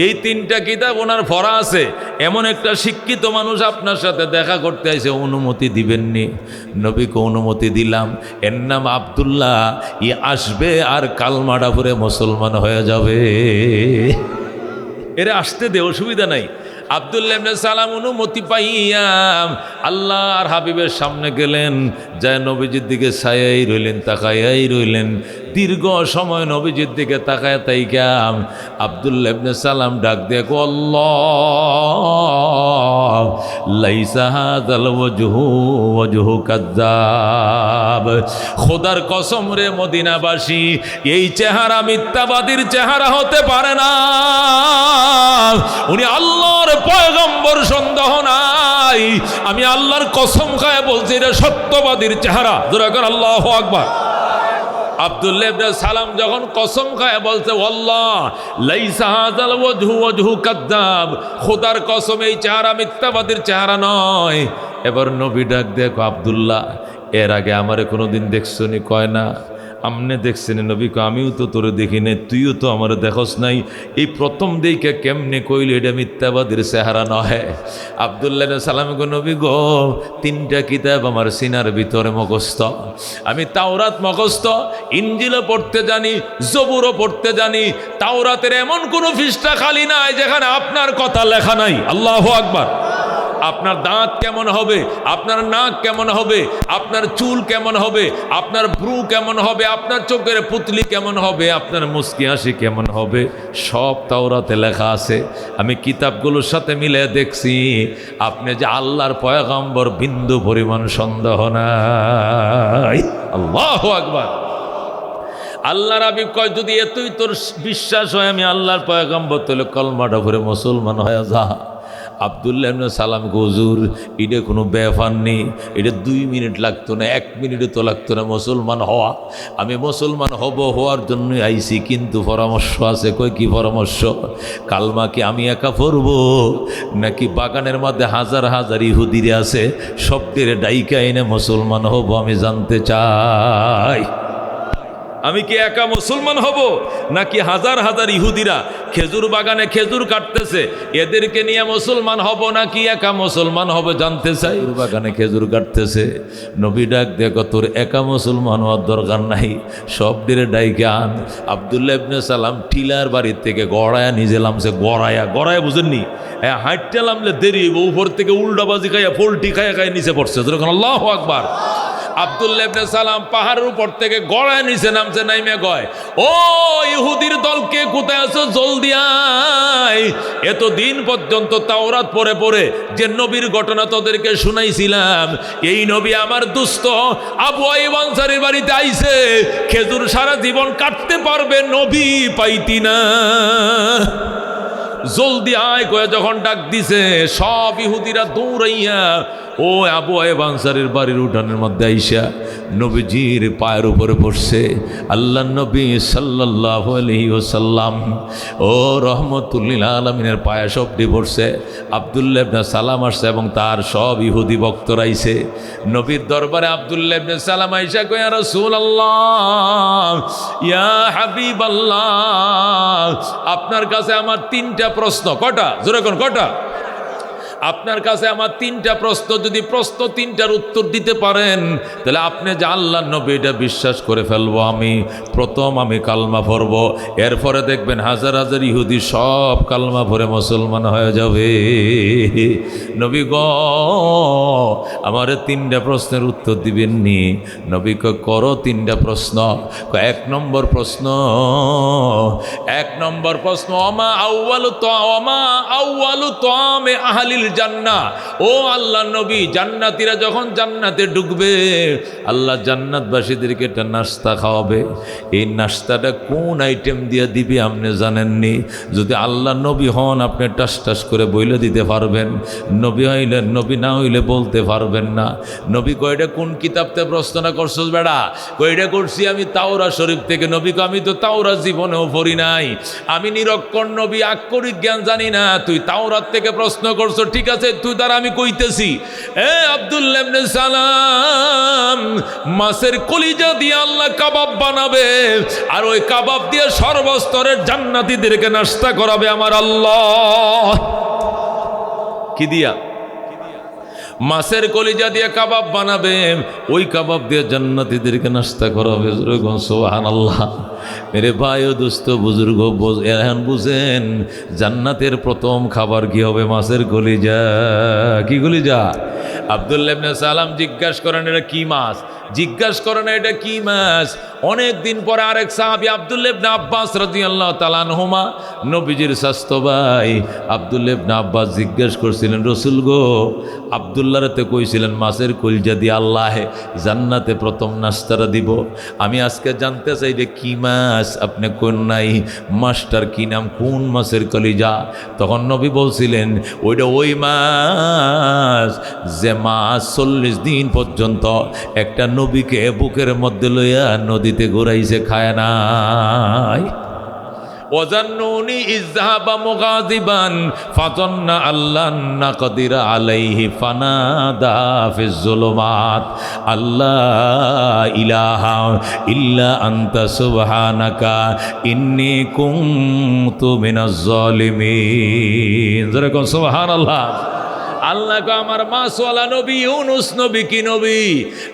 এই তিনটা কিতাব ওনার পড়া আছে। এমন একটা শিক্ষিত মানুষ আপনার সাথে দেখা করতে আসে, অনুমতি দিবেননি? নবীকে অনুমতি দিলাম। এর নাম আব্দুল্লাহ, ই আসবে আর কালমাটা পড়ে মুসলমান হয়ে যাবে। এরে আসতে দে, অসুবিধা নাই। আব্দুল্লাহ ইবনে সালাম অনুমতি পাইয়াম আল্লাহর হাবিবের সামনে গেলেন, যায় নবীজির দিকে ছায়াই রইলেন, তাকায়াই রইলেন। দীর্ঘ সময় নবীজির দিকে তাকায় তাইকাম আব্দুল্লাহ ইবনে সালাম ডাক দেখো, আল্লাহ লাইসা হাযাল ওয়াজহু ওয়াজহু কাযযাব। খোদার কসম রে মদিনাবাসী, এই চেহারা মিথ্যাবাদীর চেহারা হতে পারে না। উনি আল্লাহর পয়গম্বর, সন্দেহ নাই। আমি আল্লাহর কসম খায় বলছি, এটা সত্যবাদীর চেহারা। জোরে কর আল্লাহু আকবার। আব্দুল্লাহ ইবনে সালাম যখন কসম খায় বলছে, আল্লাহ লাইসা হাযাল ওয়াজহু ওয়াজহু কাযযাব, খোদার কসম এই চেহারা মিথ্যাবাদীর চেহারা নয়। এবার নবী ডাক দেখো, আব্দুল্লাহ এর আগে আমারে কোনোদিন দেখছনি? কয় না। আমনে দেখছেন? নবী কো, আমিও তো তোরে দেখি নাই, তুইও তো আমার দেখস নাই, এই প্রথম দেখে কেমনে কইল এটা মিথ্যাবাদীর চেহারা নয়? আব্দুল্লাহ সালাম গো, নবী গো, তিনটা কিতাব আমার সিনার ভিতরে মুখস্থ। আমি তাওরাত মুখস্থ, ইঞ্জিলও পড়তে জানি, জবুরও পড়তে জানি। তাওরাতের এমন কোনো পৃষ্ঠা খালি নাই যেখানে আপনার কথা লেখা নাই। আল্লাহু আকবার। আপনার দাঁত কেমন হবে, আপনার নাক কেমন হবে, আপনার চুল কেমন হবে, আপনার ভ্রু কেমন হবে, আপনার চোখের পুতলি কেমন হবে, আপনার মুস্কি হাসি কেমন হবে, সব তাওরাতে লেখা আছে। আমি কিতাবগুলোর সাথে মিলে দেখছি, আপনি যে আল্লাহর পয়গম্বর বিন্দু পরিমাণ সন্দেহ নাই। আল্লাহু আকবার। আল্লাহর হাবিব কয়, যদি এতই তোর বিশ্বাস হয় আমি আল্লাহর পয়গম্বর, তাহলে কলমাটা পড়ে মুসলমান হয়ে যা। আব্দুল্লাহ ইবনে সালাম, হুজুর এটা কোনো ব্যাপার নেই, এটা 2 মিনিট লাগতো না, 1 মিনিটও তো লাগতো না মুসলমান হওয়া। আমি মুসলমান হওয়ার জন্য আইছি, কিন্তু পরামর্শ আছে। কই কি পরামর্শ? কালমা কি আমি একা পড়ব, নাকি বাগানের মধ্যে হাজার হাজার ইহুদিরে আছে, সবদের ডাইকা এনে মুসলমান হব? আমি জানতে চাই, আমি কি একা মুসলমান হব, নাকি হাজার হাজার ইহুদিরা খেজুর বাগানে খেজুর কাটতেছে এদেরকে নিয়ে মুসলমান হব, নাকি একা মুসলমান হব? জানতে চাই। বাগানে খেজুর কাটতেছে, নবী ডাক দেখো, তোর একা মুসলমান হওয়ার দরকার নাই, সব দিরে ডাইকে আন। আব্দুল্লাহ ইবনে সালাম টিলার বাড়ির থেকে গড়ায়া নিজে নামছে। গড়ায়া বুঝেননি? হ্যাঁ, হাঁটতে নামলে দেরি, উপর থেকে উল্টাবাজি খাইয়া পোল্টি খাইয়া নিচে পড়ছে। যখন আল্লাহু আকবার। আব্দুল্লাহ ইবনে সালাম পাহাড়ের উপর থেকে গড়ায় নিচে নামছে, নাইমে কয়, ও ইহুদির দলকে কোথায় আছো, জলদি আয়। এতদিন পর্যন্ত তাওরাত পড়ে পড়ে যে নবীর ঘটনা তোদেরকে শুনাইছিলাম, এই নবী আমার দুস্থ আবু আইয়ুব আনসারীর বাড়িতে আইছে, খেজুর সারা জীবন কাটতে পারবে, নবী পাইতি না, জলদি আয় কয়ে যখন ডাক দিছে, সব ইহুদিরা দৌড়াইয়া ও আবু আইয়ুব আনসারীর বাড়ির উঠানের মধ্যে আইসা নবীজির পায়ের উপরে পড়ছে। আল্লাহ নবী সাল্লাল্লাহু আলাইহি ওয়াসাল্লাম ও রহমতুল লিল আলামিনের পায়ে সবটি পড়ছে। আব্দুল্লাহ ইবনে সালাম আসছে এবং তার সব ইহুদি ভক্তরা আইছে নবীর দরবারে। আব্দুল্লাহ ইবনে সালাম আইসা কয়, ইয়া রাসূলুল্লাহ, ইয়া হাবিবাল্লাহ, আপনার কাছে আমার 3টা প্রশ্ন। কটা? জোরে কোন কটা? আপনার কাছে আমার তিনটা প্রশ্ন, যদি প্রশ্ন তিনটার উত্তর দিতে পারেন তাহলে আপনি যে আল্লাহ নবী এটা বিশ্বাস করে ফেলবো আমি। প্রথম আমি কালমা পড়ব, এরপরে দেখবেন হাজার হাজার ইহুদি সব কালমা পড়ে মুসলমান হয়ে যাবে। নবী গ আমার তিনটা প্রশ্নের উত্তর দিবেননি? নবী করো তিনটা প্রশ্ন। এক নম্বর প্রশ্ন, অমা আউয়ালু তাআমে আহলিল জান্নাহ। ও আল্লাহ নবী, জান্নাতীরা যখন জান্নাতে ঢুকবে আল্লাহ জান্নাতবাসীদেরকে একটা নাস্তা খাওয়াবে। এই নাস্তাটা কোন আইটেম দিয়ে দিবে আপনি জানেননি? যদি আল্লাহ নবী হন আপনি টাস টাস করে বইলে দিতে পারবেন, নবী হইলে নবী না হইলে বলতে পারবেন না। নবী কয়টা কোন কিতাবতে প্রশ্নটা করছস বেড়া? কয়টা করছি আমি তাওরা শরীফ থেকে। নবীকে আমি তো তাওরা জীবনেও পড়ি নাই, আমি নিরক্ষর নবী, আক্ষরিক জ্ঞান জানি না। তুই তাওরাত থেকে প্রশ্ন করছো, ঠিক আছে, তুই তার আমি কইতেছি। আব্দুল্লাহ ইবনে সালাম, মাছের কলিজা দিয়ে আল্লাহ কাবাব বানাবে, আর ওই কাবাব দিয়ে সর্বস্তরের জান্নাতীদেরকে নাস্তা করাবে আমার আল্লাহ। কি দিয়া? মাছের কলিজা দিয়ে কাবাব বানাবে, ওই কাবাব দিয়ে জান্নাতীদেরকে নাস্তা করাবে। সুবহানাল্লাহ। মেরে ভাই ও দোস্ত বুজুর্গ, এখন বুঝেন জান্নাতের প্রথম খাবার কি হবে? মাছের কলিজা। কি কলিজা? আব্দুল্লাহ ইবনে সালাম জিজ্ঞাসা করেন এটা কি মাছ? জিজ্ঞাসা করেন এটা কি মাছ? অনেক দিন পরে আরেক সাহাবী আব্দুল্লাহ ইবনে আব্বাস রাদিয়াল্লাহু তাআলা আনহুমা, নবীজির স্বাস্থ্য ভাই আব্দুল্লাহ ইবনে আব্বাস জিজ্ঞাসা করছিলেন, রসুল গো, আব্দুল্লাহতে কইছিলেন মাছের কলিজা দিয়ে আল্লাহ জান্নাতে প্রথম নাস্তাটা দিব। আমি আজকে জানতে চাই যে কি মাছ? আপনি কোন নাই, মাছটার কি নাম, কোন মাছের কলিজা? তখন নবী বলছিলেন ওইটা ওই মাছ যে মাছ 40 দিন পর্যন্ত একটা নবীকে বুকের মধ্যে লইয়া নদীতে ঘুরাইছে, খায় নাই। ওয়াজান্নুনি ইযহাবা মুগাযিবান ফাযান্না আল্লান নাকদিরা আলাইহি ফানাদা ফিজ যুলুমাত আল্লাহ ইলাহা ইল্লা আনতা সুবহানাকা ইন্নী কুনতু মিনাজ জালিমিন। যারা কোন সুবহানাল্লাহ। আল্লাহ আমার মাছওয়ালা নবী ইউনুস নবী কি নবী?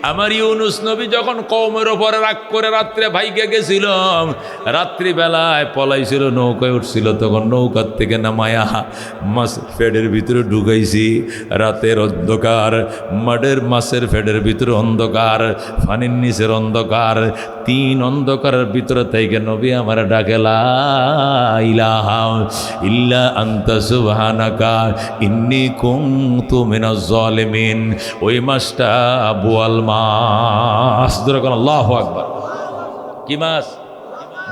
আমার ইউনুস নবী যখন কওমের ওপরে রাগ করে রাত্রে ভাইগে গেছিল, রাত্রিবেলায় পলাইছিল, নৌকায় উঠছিল, তখন নৌকার থেকে নামায়া মাছ ফেডের ভিতরে ঢুকাইছি। রাতের অন্ধকার, মাছের ফেডের ভিতরে অন্ধকার, পানির নিচের অন্ধকার, 3 অন্ধকারের ভিতরে থেকে নবী আমার ডাকে লা ইলাহা ইল্লা আনতা সুবহানাকা ইন্নী কুনতু মিনাজ জালিমিন। ওই মাছটা বোয়াল মাছ। আল্লাহু আকবার। কি মাছ?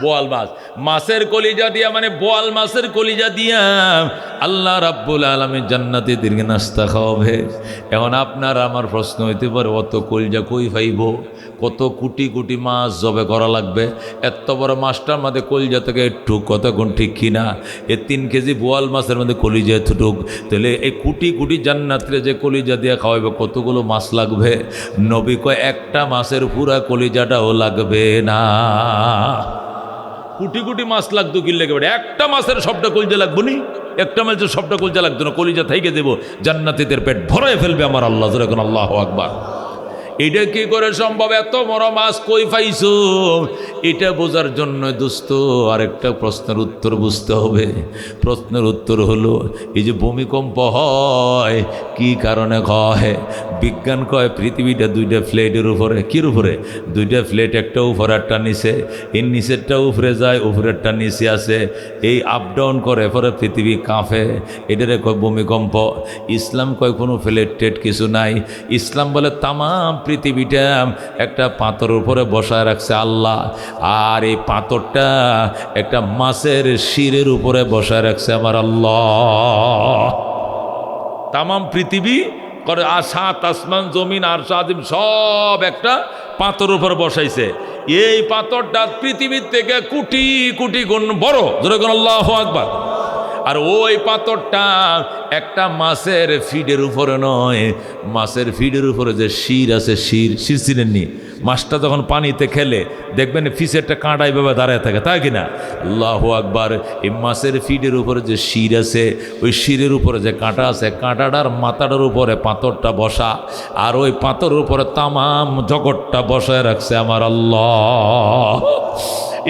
বোয়াল মাছ। মাছের কলিজা দিয়া, মানে বোয়াল মাছের কলিজা দিয়া আল্লাহ রাব্বুল আলামিন জান্নাতীদেরকে নাস্তা খাওয়াবে। এখন আপনার আমার প্রশ্ন হইতে পারে, অত কলিজা কই পাইব? কত কোটি কোটি মাছ জবে করা লাগবে? এত বড় মাছটার মধ্যে কলিজা থেকে একটু কতক্ষণ, ঠিক কিনা? 3 কেজি বোয়াল মাছের মধ্যে কলিজা এতটুক, তাহলে এই কোটি কোটি জান্নাতীরা যে কলিজা দিয়ে খাওয়াবে কতগুলো মাছ লাগবে? নবী কয় একটা মাছের পুরা কলিজাটাও লাগবে না। কোটি কোটি মাছ লাগতো কি লেগে? একটা মাছের সবটা কলিজা লাগবো নি? একটা মাছের সবটা কলিজা লাগতো না, কলিজা থেকে দেবো, জান্নাতীদের পেট ভরায় ফেলবে আমার আল্লাহ। যেরকম আল্লাহু আকবার। এটা কি করে সম্ভব? এত বড় মাছ কই পাইছো? এটা বোঝার জন্য দোস্ত আরেকটা প্রশ্নের উত্তর বুঝতে হবে। প্রশ্নের উত্তর হলো, এই যে ভূমিকম্প হয় কি কারণে হয়? বিজ্ঞান কয় পৃথিবীটা 2টা প্লেটের উপরে। কির উপরে? 2টা প্লেট, একটা উপরে একটা নিচে। এই নিচেরটা উপরে যায়, উপরেরটা নিচে আসে, এই আপ ডাউন করে, পরে পৃথিবী কাঁপে। এটারে কয় ভূমিকম্প। ইসলাম কয় কোনো প্লেট টেট কিছু নাই। ইসলাম বলে তামাম পৃথিবীটা একটা পাথর উপরে বসায় রাখছে আল্লাহ, আর এই পাথরটা একটা মাছের শিরের উপরে বসায় রাখছে আমার আল্লাহ। তামাম পৃথিবী করে 7 আসমান জমিন আর সাদিম সব একটা পাথর উপরে বসাইছে। এই পাথরটা পৃথিবীর থেকে কোটি কোটি গুণ বড়। যেরকম আল্লাহু আকবার। আর ওই পাথরটা একটা মাছের ফিডের উপরে নয়, মাছের ফিডের উপরে যে শির আছে, শির চিনেননি? মাছটা যখন পানিতে খেলে দেখবেন ফিসেরটা কাঁটাই ভাবে দাঁড়ায় থাকে, তাই কিনা? আল্লাহু আকবার। এই মাছের ফিডের উপরে যে শির আছে, ওই শিরের উপরে যে কাঁটা আছে, কাঁটাটার মাথাটার উপরে পাথরটা বসা, আর ওই পাথরের উপরে তামাম জগৎটা বসায় রাখছে আমার আল্লাহ।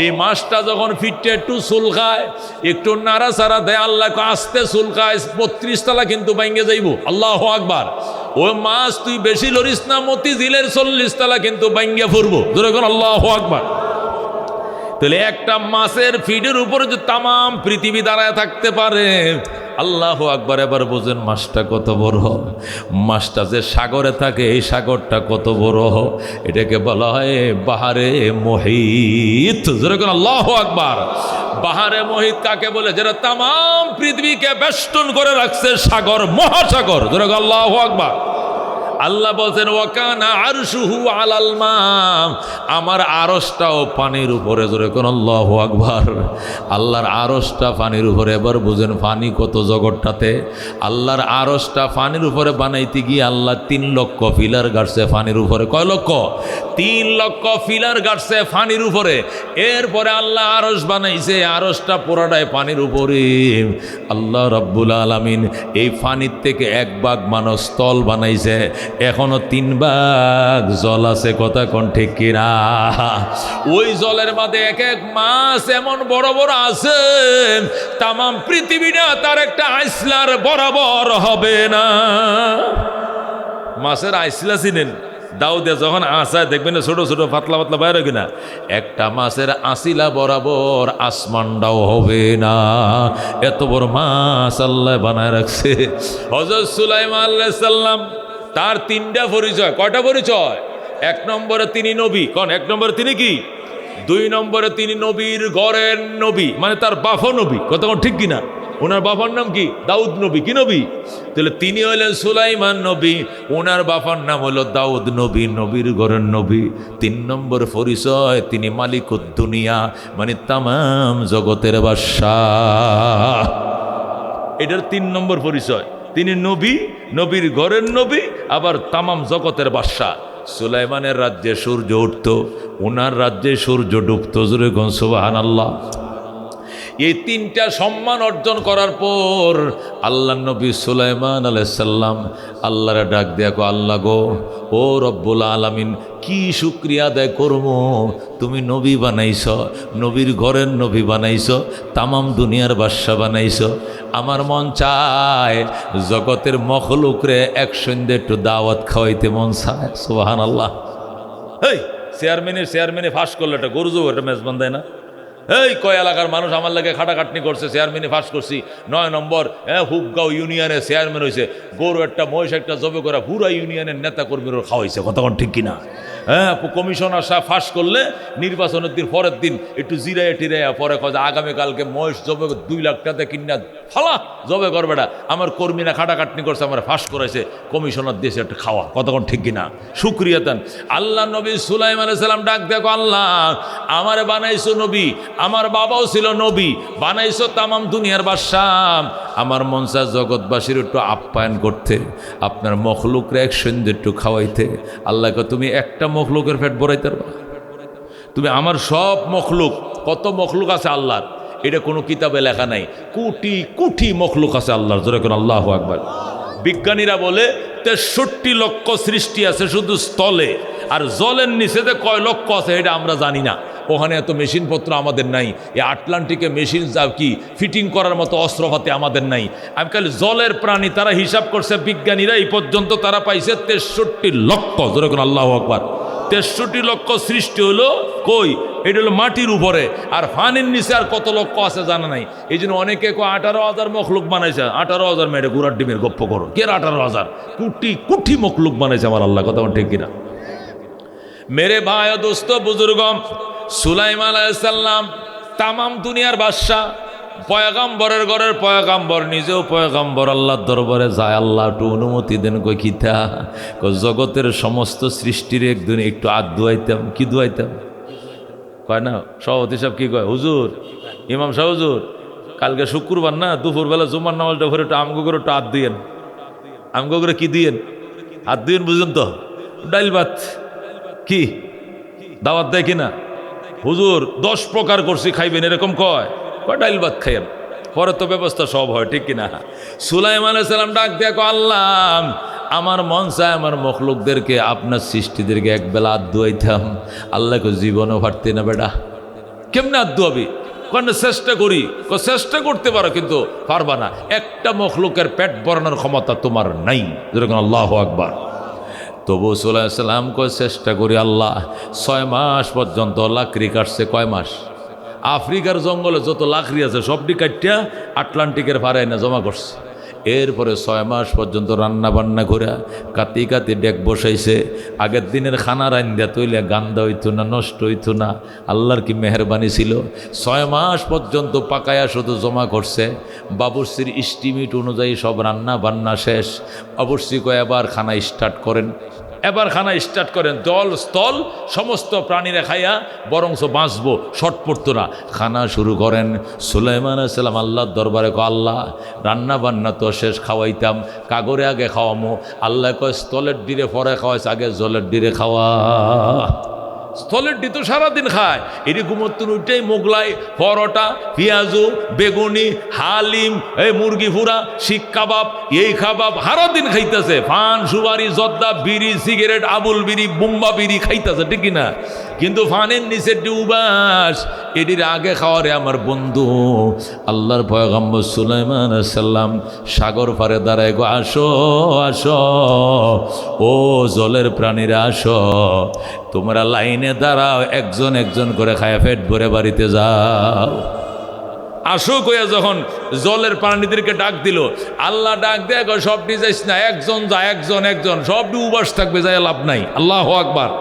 এই মাছটা যখন ফিটে একটু চুলকায়, একটু নাড়াচাড়া দেয়, আল্লাহকে আস্তে চুলকায়, 32 তলা কিন্তু ভাঙ্গে যাইব। আল্লাহু আকবার। ওই মাছ তুই বেশি লড়িস না, মতিঝিলের 40 তলা কিন্তু ভাঙ্গে ফুরবো। ধরে কোন আল্লাহু আকবার। তাহলে একটা মাছের ফিডের উপরে যে তামাম পৃথিবী দাঁড়ায় থাকতে পারে, আল্লাহু আকবার। এবার বোঝেন মাছটা কত বড়। মাছটা যে সাগরে থাকে, এই সাগরটা কত বড়, এটাকে বলা হয় বাহারে মুহিত। যেরকম আল্লাহু আকবার। বাহারে মুহিত কাকে বলে? যেটা তামাম পৃথিবীকে বেষ্টন করে রাখছে, সাগর, মহাসাগর। যেরকম আল্লাহু আকবার। আল্লাহ বলছেন ওয়াকানা আরশুহু আলাল মা, আমার আরশটাও পানির উপরে। জোরে কোন আল্লাহু আকবার। আল্লাহর আরশটা পানির উপরে। এবার বুঝেন পানি কত জগৎটাতে। আল্লাহর আরশটা পানির উপরে বানাইতে গিয়ে আল্লাহ 3 লক্ষ পিলার গাড়ছে পানির উপরে। কয় লক্ষ? 3 লক্ষ পিলার গাড়ছে পানির উপরে। এরপরে আল্লাহ আরশ বানাইছে, আরশটা পুরাটাই পানির উপরে। আল্লাহ রাব্বুল আলামিন এই পানির থেকে 1 ভাগ মানব স্থল বানাইছে, এখনো 3 ভাগ জল আছে। কথা কোন ঠিক কিনা? ওই জলের মধ্যে এক এক মাছ এমন বড় বড় আছে, তামাম পৃথিবীটা তার একটা আইসলার বরাবর হবে না। মাছের আইসলা চিনেন? দাউদে যখন আসায় দেখবেন ছোট ছোট পাতলা পাতলা বাইরে কিনা, একটা মাছের আসিলা বরাবর আসমানটাও হবে না। এত বড় মাছ আল্লাহ বানায় রাখছে। হযরত সুলাইমান আলাইহিস সালাম, তার 3টা পরিচয়। কয়টা পরিচয়? 1 নম্বরে তিনি নবী। কোন 1 নম্বরে তিনি কি? 2 নম্বরে তিনি নবীর ঘরের নবী, মানে তার বাবা নবী। কথা ঠিক কিনা? ওনার বাবার নাম কি? দাউদ নবী। কি নবী? তাহলে তিনি হলেন সুলাইমান নবী, ওনার বাবার নাম হলো দাউদ নবী, নবীর ঘরের নবী। 3 নম্বর পরিচয়, তিনি মালিকুদ দুনিয়া, মানে তামাম জগতের বাদশাহ। এটার 3 নম্বর পরিচয়। তিনি নবী, নবীর ঘরের নবী, আবার তামাম জগতের বাদশাহ। সুলাইমানের রাজ্যে সূর্য উঠত, ওনার রাজ্যে সূর্য ডুবত। জোরে কোন সুবহানাল্লাহ। এই 3টা সম্মান অর্জন করার পর আল্লাহ নবী সুলাইমান আলাইহিস সালাম আল্লাহরে ডাক দিয়া কো, আল্লাহ গো, ও রব্বুল আলামিন, কি শুকরিয়া আদায় করবো? তুমি নবী বানাইছ, নবীর ঘরের নবী বানাইছ, তামাম দুনিয়ার বাদশা বানাইছ। আমার মন চায় জগতের মখলুকরে একসঙ্গে একটু দাওয়াত খাওয়াইতে মন চায়। সুবহানাল্লাহ। এই চেয়ারম্যানে ফাঁস করলে একটা গরু জব, একটা মেজবান দেয় না? এই কয় এলাকার মানুষ আমার লাগে খাটাখাটনি করছে, চেয়ারম্যানে ফাঁস করছি। 9 নম্বর হুবগাঁও ইউনিয়নের চেয়ারম্যান হয়েছে, গরু একটা মহিষ একটা জবে করা পুরা ইউনিয়নের নেতা কর্মীরা খাওয়াইছে। কতক্ষণ ঠিক কিনা? কমিশনার সাহেব ফাঁস করলে নির্বাচনের দিন পরের দিন একটু জিরাইয়া টিরাইয়া পরে কয় আগামীকালকে মহিষ জবে 2 লাখ টাকা কিনা ফালা জবে করবেটা, আমার কর্মীরা খাটাখাটনি করছে, আমার ফাঁস করাইছে, কমিশনার দিয়েছে একটা খাওয়া। কতক্ষণ ঠিক কিনা? শুক্রিয়া দেন। আল্লাহ নবী সুলাইমান আলাইহিস সালাম ডাক দেখো, আল্লাহ আমারে বানাইছো নবী, আমার বাবাও ছিল নবী, বানাইছো তামাম দুনিয়ার বাদশাহ। আমার মন চায় জগৎবাসীর একটু আপ্যায়ন করতে, আপনার মখলুকরা একসঙ্গে একটু খাওয়াইতে। আল্লাহকে তুমি একটা মখলুকের পেট ভরাইতে পারবা? তুমি আমার সব মখলুক, কত মখলুক আছে আল্লাহর, এটা কোনো কিতাবে লেখা নাই। কোটি কোটি মখলুক আছে আল্লাহর। জোরে কোন আল্লাহু আকবার। বিজ্ঞানীরা বলে 63 লক্ষ সৃষ্টি আছে শুধু স্থলে, আর জলের নিচে যে কয় লক্ষ আছে এটা আমরা জানি না। ওখানে এত মেশিনপত্র আমাদের নাই। এই আটলান্টিকে মেশিন যাও কি ফিটিং করার মতো অস্ত্রপাতি আমাদের নাই। আমি খালি জলের প্রাণী, তারা হিসাব করছে বিজ্ঞানীরা, এই পর্যন্ত তারা পাইছে 63 লক্ষ। যেরকম আল্লাহু আকবার। 63 লক্ষ সৃষ্টি হলো কই? এটা হলো মাটির উপরে, আর ফানির নিচে আর কত লক্ষ আছে জানা নাই। এই জন্য অনেকে 18,000 মখলুক বানাইছে। 18,000 মেয়েটা গুড়ার ডিমের গপ্প করো, কে 18,000? কোটি কোটি মখলুক বানাইছে আমার আল্লাহ। কথা ঠিক কিনা? মেরে ভাই ও দোস্ত বুজুর্গম, সুলাইমান আলাইহিস সালাম তামাম দুনিয়ার বাদশা, পয়গাম্বরের ঘরের পয়গাম্বর, নিজেও পয়গাম্বর। আল্লাহর দরবারে যায়, আল্লাহ একটু অনুমতি দেন। কই কিতা? জগতের সমস্ত সৃষ্টির একদিন একটু হাত ধুয়াইতাম। কি ধুয়াইতাম? কয় না সভাপতি সাহেব কি কয়? হুজুর, ইমাম সাহেব হুজুর, কালকে শুক্রবার না, দুপুরবেলা জুমার নামাজটা ভরে একটু আমগো করে একটু হাত দিয়েন। আমগো করে কি দিয়েন? হাত দিয়েন, বুঝলেন তো? ডাইল ভাত কি দাওয়াত দেয় কিনা? হুজুর 10 প্রকার করছি, খাইবেন, এরকম কয় ডাইল ভাত খাইয়েন, পরে তো ব্যবস্থা সব হয়, ঠিক কিনা? সুলাইমান আলাইহিস সালাম ডাক দিয়ে কয়, আল্লাহ আমার মন চায় আমার মখলুকদেরকে, আপনার সৃষ্টিদেরকে একবেলা হাত ধুয়াইতাম। আল্লাহকে জীবনও পারতে না বেটা, কেমনে হাত ধোয়াবি? কারণ চেষ্টা করি, চেষ্টা করতে পারো কিন্তু পারবা না। একটা মখলুকের পেট ভরানোর ক্ষমতা তোমার নাই, যেরকম আল্লাহু আকবার। তবু সুলাইমান সালাম কয় চেষ্টা করি আল্লাহ। 6 মাস পর্যন্ত লাকড়ি কাটছে। কয় মাস? আফ্রিকার জঙ্গলে যত লাকড়ি আছে সবটি কাটিয়া আটলান্টিকের পাড়ায় না জমা করছে। এরপরে 6 মাস পর্যন্ত রান্না বান্না করে কাতি কাতি ডেক বসাইছে। আগের দিনের খানা রান্দা তৈলে গান্দা হইতো না, নষ্ট হইতো না। আল্লাহর কি মেহরবানি ছিল। 6 মাস পর্যন্ত পাকায়া শুধু জমা করছে। বাবুর্চির ইস্টিমেট অনুযায়ী সব রান্না বান্না শেষ। বাবুর্চি কয় এবার খানা স্টার্ট করেন, এবার খানা স্টার্ট করেন। জল স্থল সমস্ত প্রাণীরা খাইয়া বরংস বাঁচবো, শর্ট পড়তো না। খানা শুরু করেন। সুলাইমান আলাইহিস সালাম আল্লাহর দরবারে কয়, আল্লাহ রান্না বান্না তো শেষ, খাওয়াইতাম কাগরে আগে খাওয়ামো। আল্লাহ কয় স্থলের ডিরে পরে খাওয়াইছে, আগে জলের ডিরে খাওয়া। স্থলের ডি তো সারাদিন খায়। এটি ঘুমোত্তন উঠেই মোগলাই, পরোটা, পেঁয়াজু, বেগুনি, হালিম, এই মুরগি ফুরা, শিক কাবাব, এই কাবাব সারাদিন খাইতেছে। পান সুপারি, জর্দা, বিড়ি, সিগারেট, আবুল বিড়ি, বুম্বা বিড়ি খাইতেছে, ঠিক কিনা? কিন্তু ফানের নিচে উবাস। এটির আগে খাওয়ারে আমার বন্ধু আল্লাহর পয়গম্বর সুলাইমান আলাইহিস সালাম সাগর পারে দাঁড়ায় গো, আসো আসো ও জলের প্রাণীরা আসো, তোমরা লাইনে দাঁড়াও, একজন একজন করে খায়া পেট ভরে বাড়িতে যাও। আসো কইয়া যখন জলের প্রাণীদেরকে ডাক দিল, আল্লাহ ডাক দেয় সব যাইস না, একজন যা, একজন একজন, সব উবাস থাকবে, যায় লাভ নাই। আল্লাহু আকবার।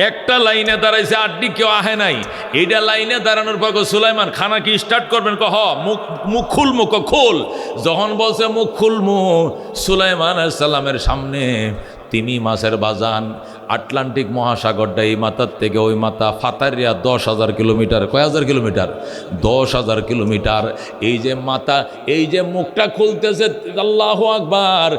একটা লাইনে দাঁড়াইছে, আড্ডি কেউ আহে নাই। এইটা লাইনে দাঁড়ানোর পর সুলাইমান খানা কি স্টার্ট করবেন? মুখ খুল, মুখ খোল। যখন বলছে মুখ খুলমু, সুলাইমান আলাইহিস সালামের সামনে তিমি মাছের বাজান, আটলান্টিক মহাসাগরটা এই মাথার থেকে ওই মাথা ফাতারিয়া 10,000 কিলোমিটার। কয় হাজার কিলোমিটার? 10,000 কিলোমিটার। এই যে মাথা, এই যে মুখটা খুলতেছে, আল্লাহু আকবার।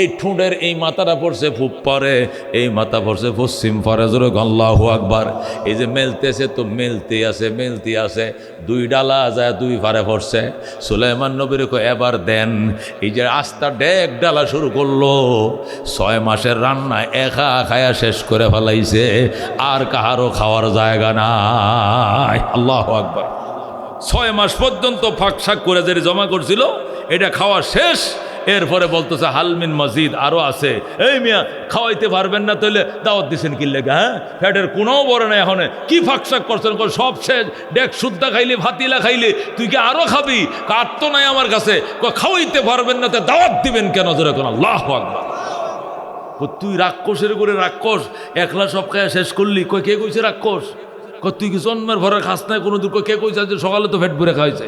এই ঠোঁটের এই মাথাটা পড়ছে পূব পারে, এই মাথা পড়ছে পশ্চিম পারে, জোরে আল্লাহু আকবার। এই যে মেলতেছে তো মেলতে আছে, মেলতে আছে, 2 ডালা যায় 2 পারে পড়ছে। সুলাইমান নবীর কয় এবার দেন। এই যে আস্তা ডেক ডালা শুরু করলো। 6 মাসের রান্না একা খায়া শেষ করে ফেলাইছে, আর কাহারও খাওয়ার জায়গা নাই। আল্লাহু আকবার। 6 মাস পর্যন্ত ফাঁকশাক করে যে জমা করছিল, এটা খাওয়া শেষ। এরপরে বলতেছে হালমিন মজিদ, আরো আছে। এই মিয়া খাওয়াইতে পারবেন না, তাহলে দাওয়াত দিচ্ছেন কি লেগে? হ্যাঁ, ফ্যাটের কোনো বড় না, এখন কি ফাঁকশাক করছেন? সব শেষ, ডেক শুদ্ধা খাইলে, ভাতিলা খাইলে, তুই কি আরো খাবি? কার তো নাই আমার কাছে। খাওয়াইতে পারবেন না, তো দাওয়াত দিবেন কেন? জোরে কোন আল্লাহু আকবার। তুই রাক্ষসের করে রাক্ষস একলা সব খায় শেষ করলি। কই কে কইছে রাক্ষস? তুই কি জন্মের ভরে খাস নাই কোনো দুঃখ? কে কইছে যে সকালে তো ফেট ভরে খাওয়াইছে?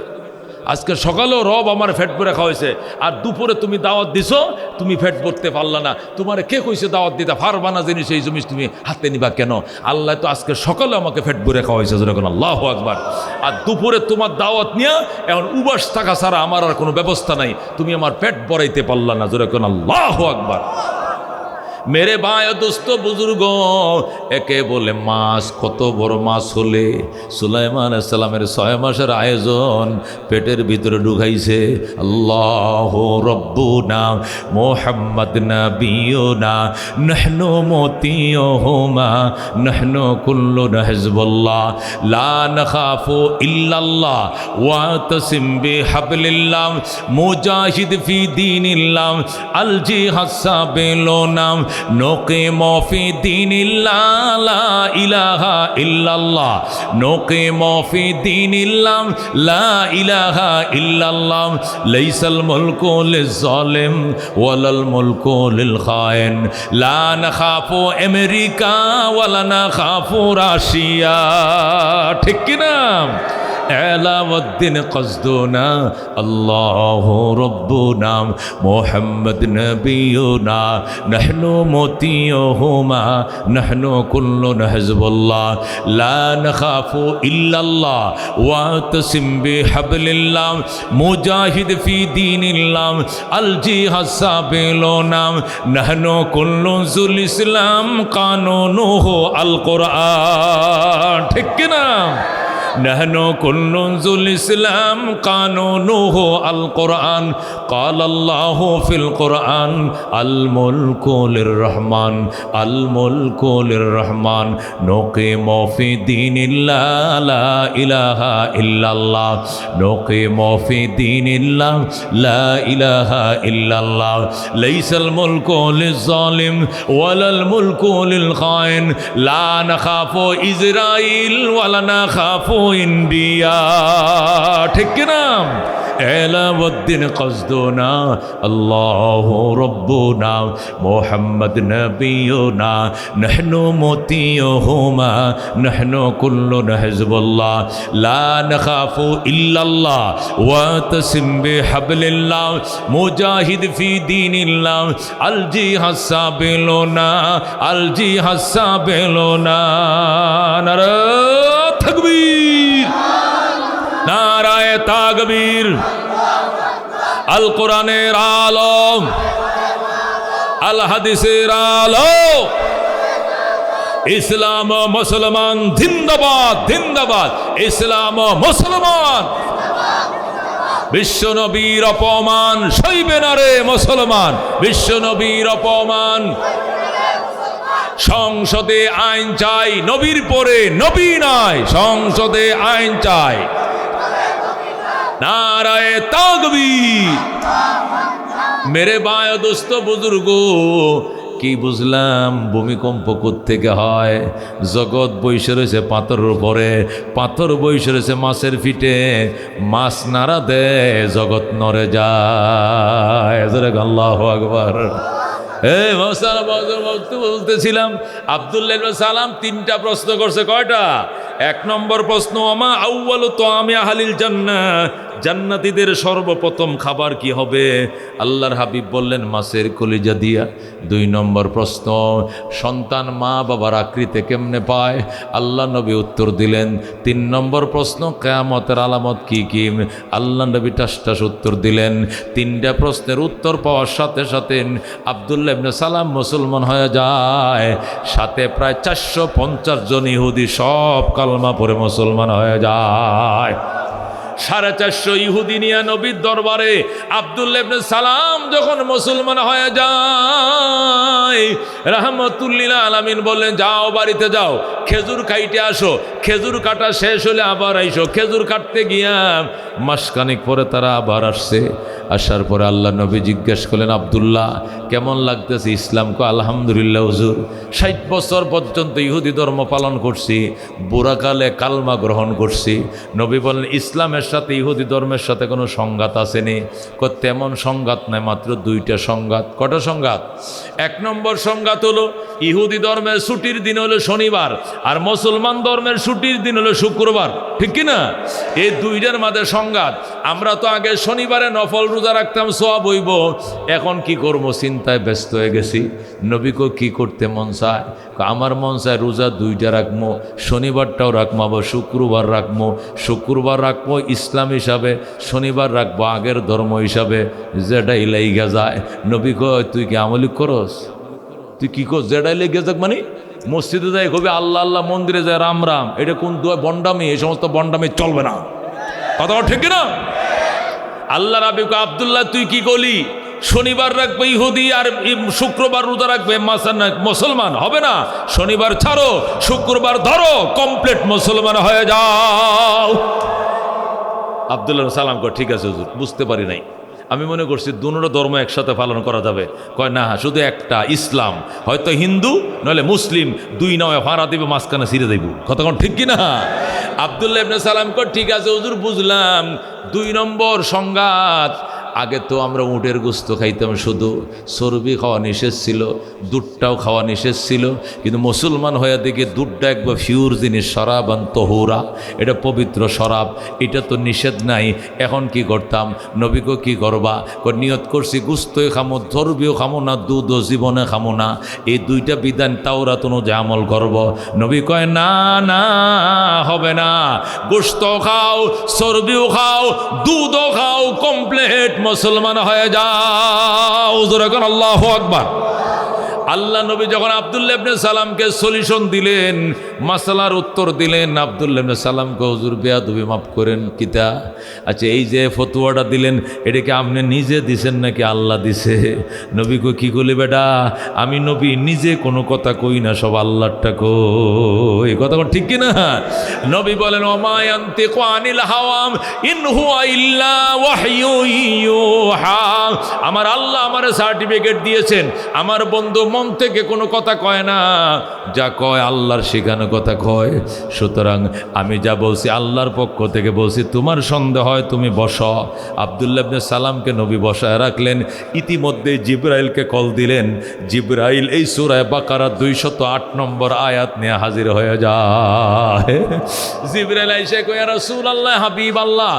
আজকে সকালেও রব আমার ফেট ভরে খাওয়াইছে, আর দুপুরে তুমি দাওয়াত দিছো, তুমি ফেট ভরতে পারলা না। তোমার কে কইছে দাওয়াত দিতে পারবা না? জিনিস এই জিনিস তুমি হাতে নিবা কেন? আল্লাহ তো আজকে সকালে আমাকে ফেট ভরে খাওয়াইছে, যখন আল্লাহু আকবার। আর দুপুরে তোমার দাওয়াত নিয়ে এখন উবাস থাকা ছাড়া আমার আর কোনো ব্যবস্থা নাই, তুমি আমার পেট ভরাইতে পারলা না, যখন আল্লাহু আকবার। মেরে ভাই দোস্ত বুজুর্গ, একে বলে মাছ। কত বড় মাছ হলে সুলাইমান আলাইহিস সালামের 6 মাসের আয়োজন পেটের ভিতরে ঢুকাইছে। আল্লাহ রব্বুনা মুহাম্মদ নবিয়ুনা নাহনু মুতিয়ুহুমা নাহনু কুল্লুনা হিজবুল্লাহ লা নাখাফু ইল্লাল্লাহ ওয়া তাসিম বিহাবলিল্লাহ মুজাহিদ ফি দীনিল্লাহ আল জিহাদ সাবিলুনা نقيم في دين الله لا إله إلا الله نقيم في دين الله لا إله إلا الله ليس الملك للظالم ولا الملك للخائن لا نخاف أمريكا ولا نخاف রাশিয়া। ঠিক কি না? এলাউদ্দিন কসদুনা আল্লাহু রব্বুনা মুহাম্মদ নবিয়ুনা নাহনু মতিয়ুহুমা নাহনু কুল্লুন হিজবুল্লাহ লা নখাফু ইল্লাল্লাহ ওয়াতাসিম বিহাবলিল্লাহ মুজাহিদ ফি দীনিল্লাহ আল জিহাদ সাবিলুনা নাহনু কুল্লুন যুল ইসলাম কানুনুহু আল কুরআন। ঠিক কি না? نحن كل ذو الإسلام قانونه القرآن قال الله في القرآن الملك للرحمن الملك للرحمن نقيم في دين الله لا إله إلا الله نقيم في دين الله لا إله إلا الله ليس الملك للظالم ولا الملك للخائن لا نخاف إسرائيل ولا نخاف ইন্ডিয়া। ঠিক কিনা? এলাউদ্দিন কসদুনা আল্লাহু রব্বুনা মুহাম্মদ নবিয়ুনা নাহনু মতিয়ুহুমা নাহনু কুল্লুন হিজবুল্লাহ লা নখাফু ইল্লাল্লাহ ওয়াতাসিম বিহাবলিল্লাহ মুজাহিদ ফি দীনিল্লাহ আল জিহাদ সাবিলুনা আল জিহাদ সাবিলুনা। নারে তাকবীর, নারায়ে তাকবীর। আল কোরআনের আলো, আল হাদিসের আলো, ইসলাম ও মুসলমান জিন্দাবাদ জিন্দাবাদ, ইসলাম ও মুসলমান। বিশ্ব নবীর অপমান সইবে না রে মুসলমান, বিশ্ব নবীর অপমান। সংসদে আইন চাই, নবীর পরে নবী নাই, সংসদে আইন চাই। নারায়ে তাকবীর। মেরে ভাই দোস্ত বুজুর্গ, কি বুঝলাম ভূমিকম্প কোত্থেকে হয়? জগৎ বইসে রয়েছে পাথরের উপরে, পাথর বইসে রয়েছে মাছের ফিটে, মাছ নাড়া দেয় জগৎ নড়ে যায়। আল্লাহু আকবার। বলতেছিলাম আব্দুল্লাহ ইবনে সালাম তিনটা প্রশ্ন করছে। কয়টা? এক নম্বর প্রশ্ন, আমা আউয়ালু তাআমি আহলিল জান্নাহ, জান্নাতীদের সর্বপ্রথম খাবার কি হবে? আল্লাহর হাবিব বললেন মাছের কলিজা দিয়া। দুই নম্বর প্রশ্ন, সন্তান মা বাবার আকৃতি কেমনে পায়? আল্লাহ নবী উত্তর দিলেন। তিন নম্বর প্রশ্ন, কিয়ামতের আলামত কি কি? আল্লাহ নবী টাস টাস উত্তর দিলেন। তিনটা প্রশ্নের উত্তর পাওয়ার সাথে সাথে আব্দুল্লাহ ইবনে সালাম মুসলমান হয়ে যায়। সাথে প্রায় 450 জন ইহুদি সব কালমা পড়ে মুসলমান হয়ে যায়। 450 ইহুদি নিয়ে নবীর দরবারে আব্দুল্লাহ ইবনে সালাম যখন মুসলমান হয়ে যায়, রাহমাতুল্লিল আলামিন বললেন যাও বাড়িতে যাও, খেজুর খাইতে আসো, খেজুর কাটা শেষ হলে আবার আইসো। খেজুর কাটতে গিয়া মাসখানেক পরে তারা আবার আসছে। আসার পরে আল্লাহ নবী জিজ্ঞেস করলেন, আব্দুল্লাহ কেমন লাগতেছে ইসলাম? কো আলহামদুলিল্লাহ হুজুর, 60 বছর পর্যন্ত ইহুদি ধর্ম পালন করছি, বুড়াকালে কালমা গ্রহণ করছি। নবী বললেন ইসলামের সাথে ইহুদি ধর্মের সাথে কোনো সংঘাত আসেনি? তেমন সংঘাত নাই, মাত্র দুইটা সংঘাত। কটা সংঘাত? এক নম্বর সংঘাত হলো ইহুদি ধর্মের ছুটির দিন হলো শনিবার, আর মুসলমান ধর্মের ছুটির দিন হলো শুক্রবার। ঠিক কিনা? এই দুইটার মাঝে সংঘাত। আমরা তো আগে শনিবারে নফল রোজা রাখতাম, সওয়াব হইব। এখন কি করব, চিন্তায় ব্যস্ত হয়ে গেছি। নবী কো কি করতে মন চায়? আমার মন চায় রোজা দুইটা রাখবো, শনিবারটাও রাখবো, আবার শুক্রবার রাখবো। শুক্রবার রাখবো ইসলাম হিসাবে, শনিবার রাখবো আগের ধর্ম হিসাবে, যেটাই লাইগা যায়। নবী কয় তুই কি আমলি করস? তুই কি কর? যেটাই লেগে যাক মানে মসজিদে যায় কবি আল্লাহ আল্লাহ, মন্দিরে যায় রাম রাম। এটা কোন বন্ডামি? এই সমস্ত বন্ডামি চলবে না। কথা ঠিক না? আল্লাহ রাবি কয় আব্দুল্লাহ তুই কি করলি? শনিবার রাখবে ইহুদি আর শুক্রবার রোজা রাখবে মুসলমান, হবে না। শনিবার ছাড়ো, শুক্রবার ধরো, কমপ্লিট মুসলমান হয়ে যাও। আব্দুল্লাহ সালাম কয় ঠিক আছে হুজুর, বুঝতে পারি নাই, আমি মনে করছি দুটো ধর্ম একসাথে পালন করা যাবে। কয় না, শুধু একটা ইসলাম, হয়তো হিন্দু নইলে মুসলিম, দুই নয় ভাড়া দিবে, মাঝখানে ছিঁড়ে দেব। কতক্ষণ ঠিক কিনা? আব্দুল্লাহ ইবনে সালাম কয় ঠিক আছে হুজুর বুঝলাম। দুই নম্বর সংঘাত আগে তো আমরা উটের গোস্ত খাইতাম, শুধু চর্বি খাওয়া নিষেধ ছিল, দুধটাও খাওয়া নিষেধ ছিল। কিন্তু মুসলমান হয়ে দেখি দুধটা একবার ফিউর জিনিস, শরাবান তহুরা, এটা পবিত্র শরাব, এটা তো নিষেধ নাই। এখন কি করতাম, নবীকে কি করবা, নিয়ত করছি গোস্তই খামো, চর্বিও খামো না, দুধও জীবনে খামো না, এই দুইটা বিধান তাওরাত অনুযায়ী আমল করব। নবী কয় না না, হবে না, গোস্ত খাও, চর্বিও খাও, দুধও খাও, কমপ্লিট মুসলমান হয়ে যাও। জোরে কোন আল্লাহু আকবার। আল্লাহ নবী যখন আব্দুল্লাহ ইবনে সালামকে সলিউশন দিলেন, মাসালার উত্তর দিলেন, আব্দুল্লাহ ইবনে সালামকে হুজুর বেয়াদবি মাফ করেন কিতা, আচ্ছা এই যে ফতোয়াটা দিলেন এটা কি আপনি নিজে দিছেন নাকি আল্লাহ দিছে? নবী কই কি করলি বেটা, আমি নবী নিজে কোনো কথা কই না, সব আল্লাহরটা কই। কথা ঠিক কি না? নবী বলেন ওমা ইয়ানতিকু আনিল হাওয়াম ইন হুয়া ইল্লা ওয়াহয়ু ইউহা। আমার আল্লাহ আমারে সার্টিফিকেট দিয়েছেন, আমার বন্ধু মন থেকে কোনো কথা কয় না, যা কয় আল্লাহর শেখানো কথা কয়। সুতরাং আমি যা বলছি আল্লাহর পক্ষ থেকে বলছি, তোমার সন্দেহ হয় তুমি বসো। আব্দুল্লাহ ইবনে সালামকে নবী বসায় রাখলেন। ইতিমধ্যে জিবরাইলকে কল দিলেন। জিবরাইল এই সূরা বাকারা 208 নম্বর আয়াত নিয়ে হাজির হয়ে যায়। জিবরাইল আইসা কয়, ইয়া রাসূলুল্লাহ, হাবিব আল্লাহ,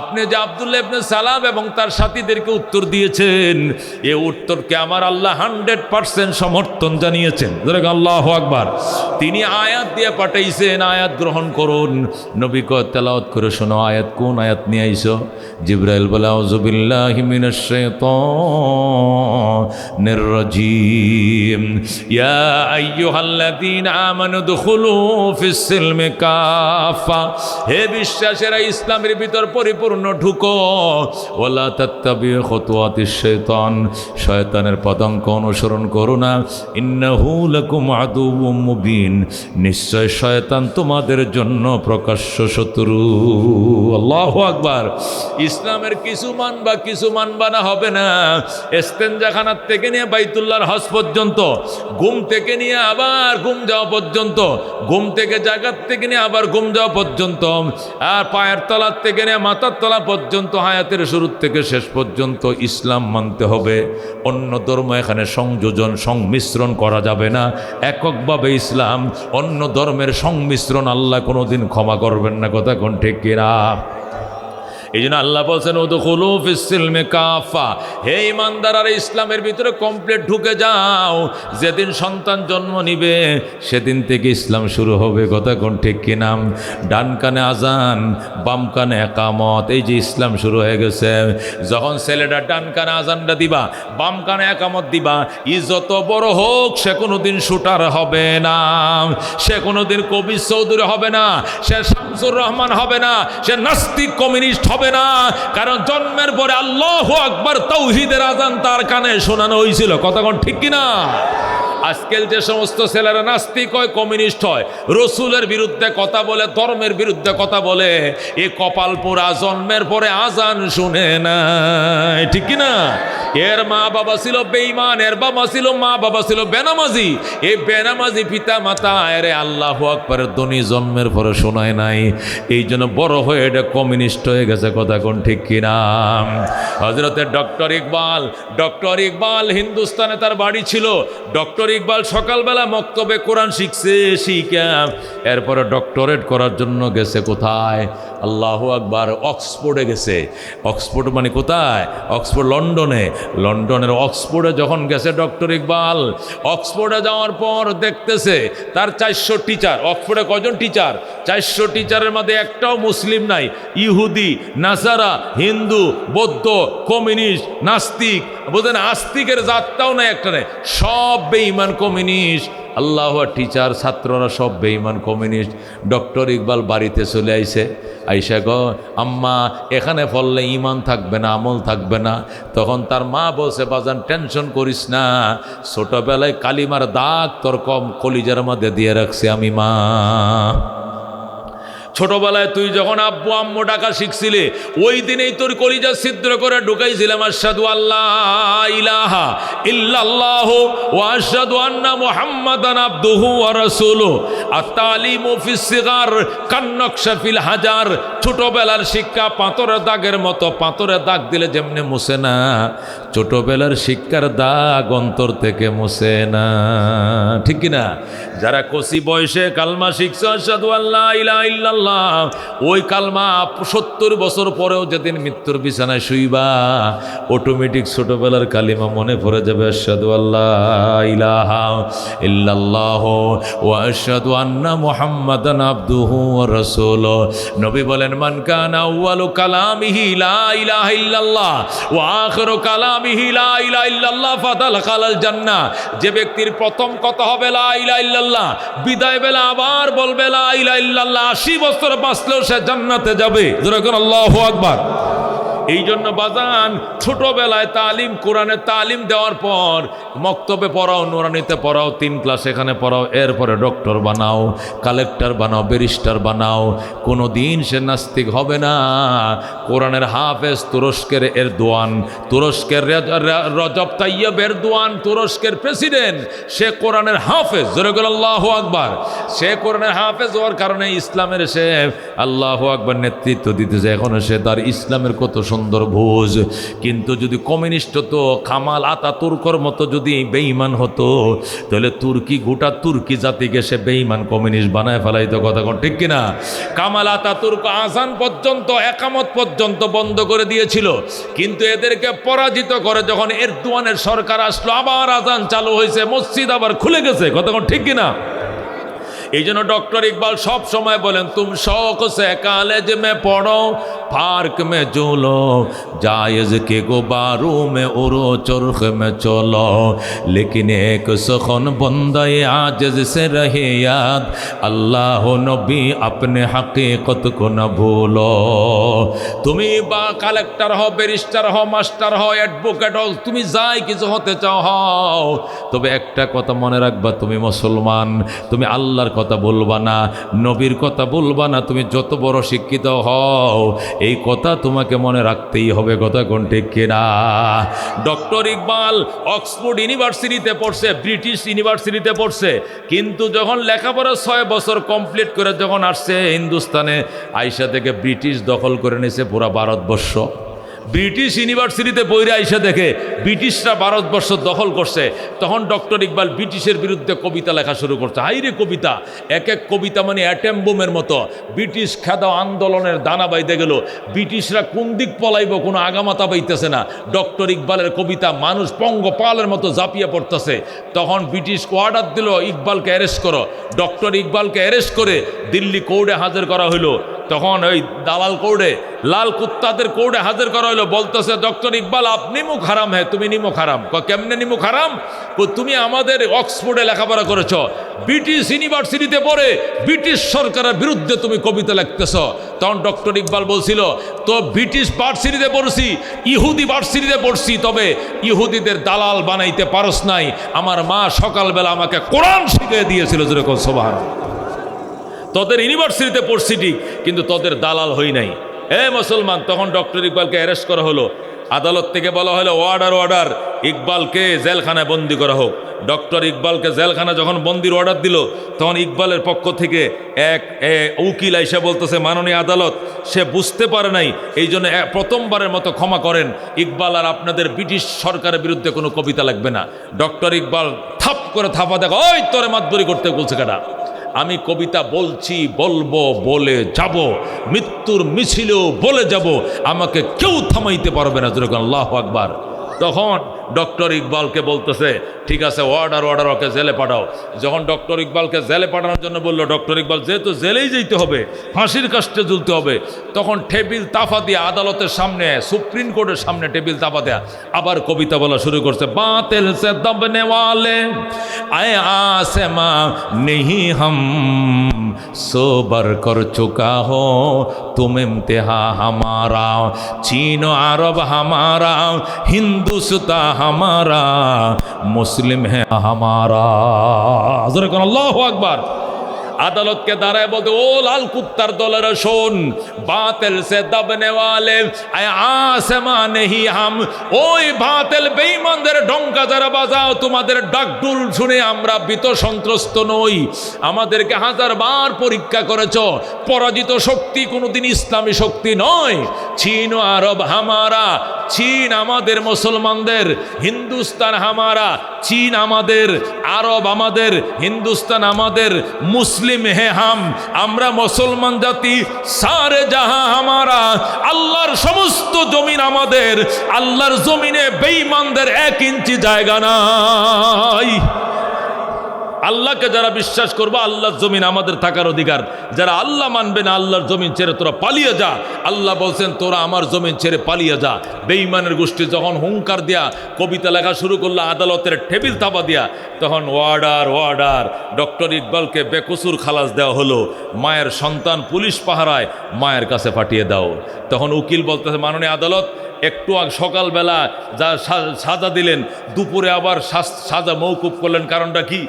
আপনি যে আব্দুল্লাহ ইবনে সালাম এবং তার সাথীদেরকে উত্তর দিয়েছেন, এই উত্তরকে আমার আল্লাহ 100% সমর্থন জানিয়েছেন। আল্লাহু আকবার। তিনি আয়াত দিয়ে পাঠাইছেন, আয়াত গ্রহণ করুন। নবী কয় তেলাওয়াত করে শোনো, আয়াত কোন আয়াত নিয়ে আইছো? জিবরাইল বলে আউযু বিল্লাহি মিনাশ শাইতানির রাজীম, ইয়া আইয়ুহাল্লাযীনা আমানু দুখুলু ফিস সিলমি কাফা, হে বিশ্বাসীরা ইসলামের ভিতর পরিপূর্ণ ঢুকো। ওয়ালা তাত্তাবিউ খুতুওয়াতিশ শাইতান, শয়তানের পদাঙ্ক অনুসরণ করো না। ইন্নাহু লাকুম আদুউম মুবিন, নিশ্চয় শয়তান তোমাদের জন্য প্রকাশ্য শত্রু। আল্লাহু আকবার। ইসলামের কিছু মানবা কিছু মানবা না, হবে না। ইস্তেঞ্জাখানার থেকে নিয়ে বাইতুল্লাহর হজ পর্যন্ত, ঘুম থেকে নিয়ে আবার ঘুম যাওয়া পর্যন্ত, ঘুম থেকে জাগাত থেকে নিয়ে আবার ঘুম যাওয়া পর্যন্ত, আর পায়ের তলার থেকে নিয়ে মাথার তলা পর্যন্ত, হায়াতের শুরু থেকে শেষ পর্যন্ত ইসলাম মানতে হবে। অন্য ধর্ম এখানে সংযোজন সংমিশ্রণ করা যাবে না। এককভাবে ইসলাম, অন্য ধর্মের সংমিশ্রণ আল্লাহ কোনোদিন ক্ষমা করবেন না। কথা কোন ঠিক কিনা? এই জন্য আল্লাহ বলছেন উদখুলু ফিস সিলমি কাফা, হে ইমানদাররা ইসলামের ভিতরে কমপ্লিট ঢুকে যাও। যেদিন সন্তান জন্ম নিবে সেদিন থেকে ইসলাম শুরু হবে। কথা কোন ঠিক কিনা? ডান কানে আজান, বাম কানে একামত, এই যে ইসলাম শুরু হয়ে গেছে। যখন ছেলেটা ডান কানে আজানটা দিবা, বাম কানে একামত দিবা, ই যত বড় হোক সে কোনোদিন শুটার হবে না, সে কোনোদিন কবির চৌধুরী হবে না, সে শামসুর রহমান হবে না, সে নাস্তিক কমিউনিস্ট হবে না। কারণ জন্মের পরে আল্লাহু আকবার তাওহীদের আযান তার কানে শোনানো হয়েছিল। কথা কোন ঠিক কিনা? আজকাল যে সমস্ত ছেলেরা নাস্তিক হয়, কমিউনিস্ট হয়, রসুলের বিরুদ্ধে কথা বলে, ধর্মের বিরুদ্ধে কথা বলে, এ কপাল পোড়া, জন্মের পরে আজান শুনে না। ঠিক কিনা? এর মা বাবা ছিল বেঈমান, এর বাবা ছিল, মা বাবা ছিল বেনামাজি। এই বেনামাজি পিতা মাতা এরে আল্লাহু আকবারের ধ্বনি জন্মের পরে শোনায় নাই। এই জন্য বড় হয়ে এটা কমিউনিস্ট হয়ে গেছে। কথা কোন ঠিক কিনা? হযরতে ডক্টর ইকবাল হিন্দুস্তানে তার বাড়ি ছিল। ডক্টর ইকবাল সকালবেলা মক্তবে কোরআন শিখছে, শিখা এরপরে ডক্টরেট করার জন্য গেছে কোথায়? আল্লাহু আকবার, অক্সফোর্ডে গেছে। অক্সফোর্ড মানে কোথায়? অক্সফোর্ড লন্ডনে। লন্ডনের অক্সফোর্ডে যখন গেছে ডক্টর ইকবাল, অক্সফোর্ডে যাওয়ার পর দেখতেছে তার 400 টিচার। অক্সফোর্ডে কজন টিচার? 400 টিচারের মধ্যে একটাও মুসলিম নাই। ইহুদি, নাসারা, হিন্দু, বৌদ্ধ, কমিউনিস্ট, নাস্তিক, বোঝেন আস্তিকের জাতটাও নাই, একটা নেই, সব বেঈমান কমিউনিস্ট। আল্লাহ, টিচার ছাত্ররা সব বেঈমান কমিউনিস্ট। ডক্টর ইকবাল বাড়িতে চলে আইছে। আইসা গো আম্মা, এখানে পড়লে ইমান থাকবে না, আমল থাকবে না। তখন তার মা বলছে, বাজান টেনশন করিস না, ছোটবেলায় কালিমার দাগ তোর কম কলিজার মধ্যে দিয়ে রাখছি আমি মা। ছোটবেলায় তুই যখন আব্বু আম্মু ডাকা শিখছিলে ওই দিনেই তোর কলিজা ছিদ্র করে ঢুকাইছিলাম আশহাদু আল্লাহ ইলাহা ইল্লাল্লাহ ওয়া আশহাদু আন্না মুহাম্মাদান আবদুহু ওয়া রাসূলুহু আত-তালিমু ফিস সিগার কান্নাকশা ফিল হাজার। ছোটবেলার শিক্ষা পাথরের দাগের মতো, পাথরের দাগ দিলে যেমনি মুছে না, ছোটবেলার শিক্ষার দাগ অন্তর থেকে মুছে না, ঠিক কিনা? যারা কচি বয়সে কালমা শিখছে আশহাদু আল্লাহ ইলাহা ইল্লাল্লাহ, ওই কালমা 70 বছর পরেও যেদিন মৃত্যুর বিছানায় শুইবা অটোমেটিক ছোটবেলার কালিমা মনে পড়ে যাবে, আশহাদু আল্লাহ ইলাহা ইল্লাল্লাহ ওয়া আশহাদু আন্না মুহাম্মাদান আবদুহু ওয়া রাসূলুহু। নবী বলেন, মান কানা আউয়ালু কালামিহি লা ইলাহা ইল্লাল্লাহ ওয়া আখিরু কালামিহি লা ইলাহা ইল্লাল্লাহ ফাদাখালাল জান্নাহ। যে ব্যক্তির প্রথম কথা হবে লা ইলাহা ইল্লাল্লাহ, বিদায় বেলা আবার বলবে লা ইলাহা ইল্লাল্লাহ, 80 বছর বাঁচলেও সে জান্নাতে যাবে। জোরে করে আল্লাহু আকবার। এই জন্য বাজান ছোটবেলায় তালিম, কোরআনের তালিম দেওয়ার পর মক্তবে পড়াও, নুরানিতে পড়াও, 3 ক্লাস এখানে পড়াও, এরপরে ডক্টর বানাও, কালেক্টর বানাও, ব্যারিস্টার বানাও, কোনো দিন সে নাস্তিক হবে না। কোরআনের হাফেজ তুরস্কের এরদোয়ান, তুরস্কের রজব তাইয়্যিব এরদোয়ান, তুরস্কের প্রেসিডেন্ট, সে কোরআনের হাফেজ। জোরে বলো আল্লাহু আকবার। সে কোরআনের হাফেজ হওয়ার কারণে ইসলামের সে আল্লাহু আকবার নেতৃত্ব দিতেছে। এখনো সে তার ইসলামের কত সুন্দর ভোজ। কিন্তু যদি কমিউনিস্ট হতো, কামাল আতাতুর্কর মতো যদি বেঈমান হতো, তাহলে তুর্কি, গোটা তুর্কি জাতিকে সে বেঈমান কমিউনিস্ট বানায় ফেলাইতো। কথা কোন ঠিক কিনা? কামাল আতাতুর্ক আজান পর্যন্ত, একামত পর্যন্ত বন্ধ করে দিয়েছিল, কিন্তু এদেরকে পরাজিত করে যখন এরদোয়ানের সরকার আসলো, আবার আজান চালু হয়েছে, মসজিদ আবার খুলে গেছে। কথা কোন ঠিক কিনা? এই জন্য ডক্টর ইকবাল সব সময় বলেন, তুম শौक से कॉलेज में पढ़ो, पार्क में झूलो, जायज के गुब्बारों में उड़ो, चरख में चलो, लेकिन एक सुखन बंदे आजिज से रहे याद, अल्लाह नबी अपने हकीकत को न भूलो। তুমি বা কালেক্টর হও, ব্যারিস্টার হও, মাস্টার হও, অ্যাডভোকেট হও, তুমি যাই কিছু হতে চাও হও, তবে একটা কথা মনে রাখবা, তুমি মুসলমান, তুমি আল্লাহর কথা বলবা না, নবীর কথা বলবা না, তুমি যত বড় শিক্ষিত হও, এই কথা তোমাকে মনে রাখতেই হবে। কথা কোন ঠিক কিনা? ডক্টর ইকবাল অক্সফোর্ড ইউনিভার্সিটিতে পড়ছে, ব্রিটিশ ইউনিভার্সিটিতে পড়ছে, কিন্তু যখন লেখাপড়া 6 বছর কমপ্লিট করে যখন আসছে হিন্দুস্তানে, আইসা থেকে ব্রিটিশ দখল করে নিয়েছে পুরা ভারতবর্ষ। ব্রিটিশ ইউনিভার্সিটিতে পড়ে আইসা দেখে ব্রিটিশরা ভারতবর্ষ দখল করছে, তখন ডক্টর ইকবাল ব্রিটিশের বিরুদ্ধে কবিতা লেখা শুরু করছে। হাইরে কবিতা, এক এক কবিতা মানে অ্যাটেম বোমের মতো। ব্রিটিশ খেদা আন্দোলনের দানা বাইতে গেল, ব্রিটিশরা কোন দিক পলাইব কোনো আগামাতা পাইতেছে না। ডক্টর ইকবালের কবিতা মানুষ পঙ্গপালের মতো ঝাঁপিয়ে পড়তেছে। তখন ব্রিটিশ অর্ডার দিল, ইকবালকে অ্যারেস্ট করো। ডক্টর ইকবালকে অ্যারেস্ট করে দিল্লি কোর্টে হাজির করা হইল। তখন ওই দালাল কোর্টে, লাল কুত্তাদের কোর্টে হাজির করা হলো। বলতেছে, ডক্টর ইকবাল আপনি মুখ হারাম, হ্যাঁ তুমি নিমুখ হারাম। কেমনে নিমুখ হারাম? তুমি আমাদের অক্সফোর্ডে লেখাপড়া করেছ, ব্রিটিশ ইউনিভার্সিটিতে পড়ে ব্রিটিশ সরকারের বিরুদ্ধে তুমি কবিতা লিখতেছ। তখন ডক্টর ইকবাল বলছিল, তো ব্রিটিশ ভার্সিটিতে পড়ছি, ইহুদি ভার্সিটিতে পড়ছি, তবে ইহুদিদের দালাল বানাইতে পারস নাই। আমার মা সকালবেলা আমাকে কোরআন শিখিয়ে দিয়েছিল, যেরকম সুবহানাল্লাহ। তোদের ইউনিভার্সিটিতে পড়ছি ঠিক, কিন্তু তোদের দালাল হই নাই। মুসলমান, তখন ডক্টর ইকবালকে অ্যারেস্ট করা হলো। আদালত থেকে বলা হলো, অর্ডার, ইকবালকে জেলখানায় বন্দি করা হোক। ডক্টর ইকবালকে জেলখানা যখন বন্দির অর্ডার দিল, তখন ইকবালের পক্ষ থেকে এক উকিল আইসা বলতেছে, মাননীয় আদালত, সে বুঝতে পারে নাই, এই জন্য প্রথমবারের মতো ক্ষমা করেন। ইকবাল আর আপনাদের ব্রিটিশ সরকারের বিরুদ্ধে কোনো কবিতা লাগবে না। ডক্টর ইকবাল থাপ করে থাপা দেখা, ওই তোরে মাতবরি করতে বলছে কেডা? আমি কবিতা বলছি, বলবো, বলে যাব, মৃত্যুর মিছিলেও বলে যাব, আমাকে কেউ থামাইতে পারবে না। যেরকম আল্লাহু আকবার। তখন ডক্টর ইকবালকে বলতেছে, ঠিক আছে, অর্ডার, ওকে জেলে পাঠাও। যখন ডক্টর ইকবালকে জেলে পাঠানোর জন্য বললো, ডক্টর ইকবাল যেহেতু জেলেই যেতে হবে, ফাঁসির কাস্টে ঝুলতে হবে, তখন টেবিল তাফা দিয়ে আদালতের সামনে, সুপ্রিম কোর্টের সামনে টেবিল তাফা দেয়া আবার কবিতা বলা শুরু করছে। বাতিল সে দবনে ওয়ালে আয়ে আসমা নেহি হাম সোবার কর চুকা হো তুম ইমতিহা হামারা, চীন আরব হামারা, হিন্দুস্তা হামারা, মুসলিম হ্যাঁ হামারা। আল্লাহু আকবার। আদালতকে দাঁড়ায় বলতে, ও লাল কুত্তার দলের শোন, বাতিল সে দবনে ওয়ালে আসমা নেহি হাম, ওই বাতিল বেঈমানদের ডঙ্কা যারা বাজাও, তোমাদের ডাকডুল শুনে আমরা ভীত সন্ত্রস্ত নই। আমাদেরকে হাজারবার পরীক্ষা করেছ, পরাজিত শক্তি কোনোদিন ইসলামী শক্তি নয়। চীন ও আরব হামারা, চীন আমাদের মুসলমানদের, হিন্দুস্তান হামারা, চীন আমাদের, আরব আমাদের, হিন্দুস্তান আমাদের, মুসলিম হে হাম, আমরা মুসলমান জাতি, সারে জাহা হামারা, আল্লাহর সমস্ত জমিন আমাদের, আল্লাহর জমিনে বেঈমানদের 1 ইঞ্চি জায়গা নাই। আল্লাহকে যারা বিশ্বাস করবো, আল্লাহর জমিন আমাদের থাকার অধিকার। যারা আল্লাহ মানবে না, আল্লাহর জমিন ছেড়ে তোরা পালিয়ে যা। আল্লাহ বলছেন তোরা আমার জমিন ছেড়ে পালিয়ে যা। বেঈমানের গোষ্ঠী যখন হুঙ্কার দিয়া কবিতা লেখা শুরু করলো, আদালতের টেবিল থাপা দিয়া, তখন ওয়ার্ডার ওয়ার্ডার, ডক্টর ইকবালকে বেকসুর খালাস দেওয়া হলো। মায়ের সন্তান পুলিশ পাহারায়, মায়ের কাছে পাঠিয়ে দাও। তখন উকিল বলতেছে, মাননীয় আদালত, একটু আগে সকালবেলা যা সাজা দিলেন, দুপুরে আবার সাজা মৌকুফ করলেন, কারণটা কি?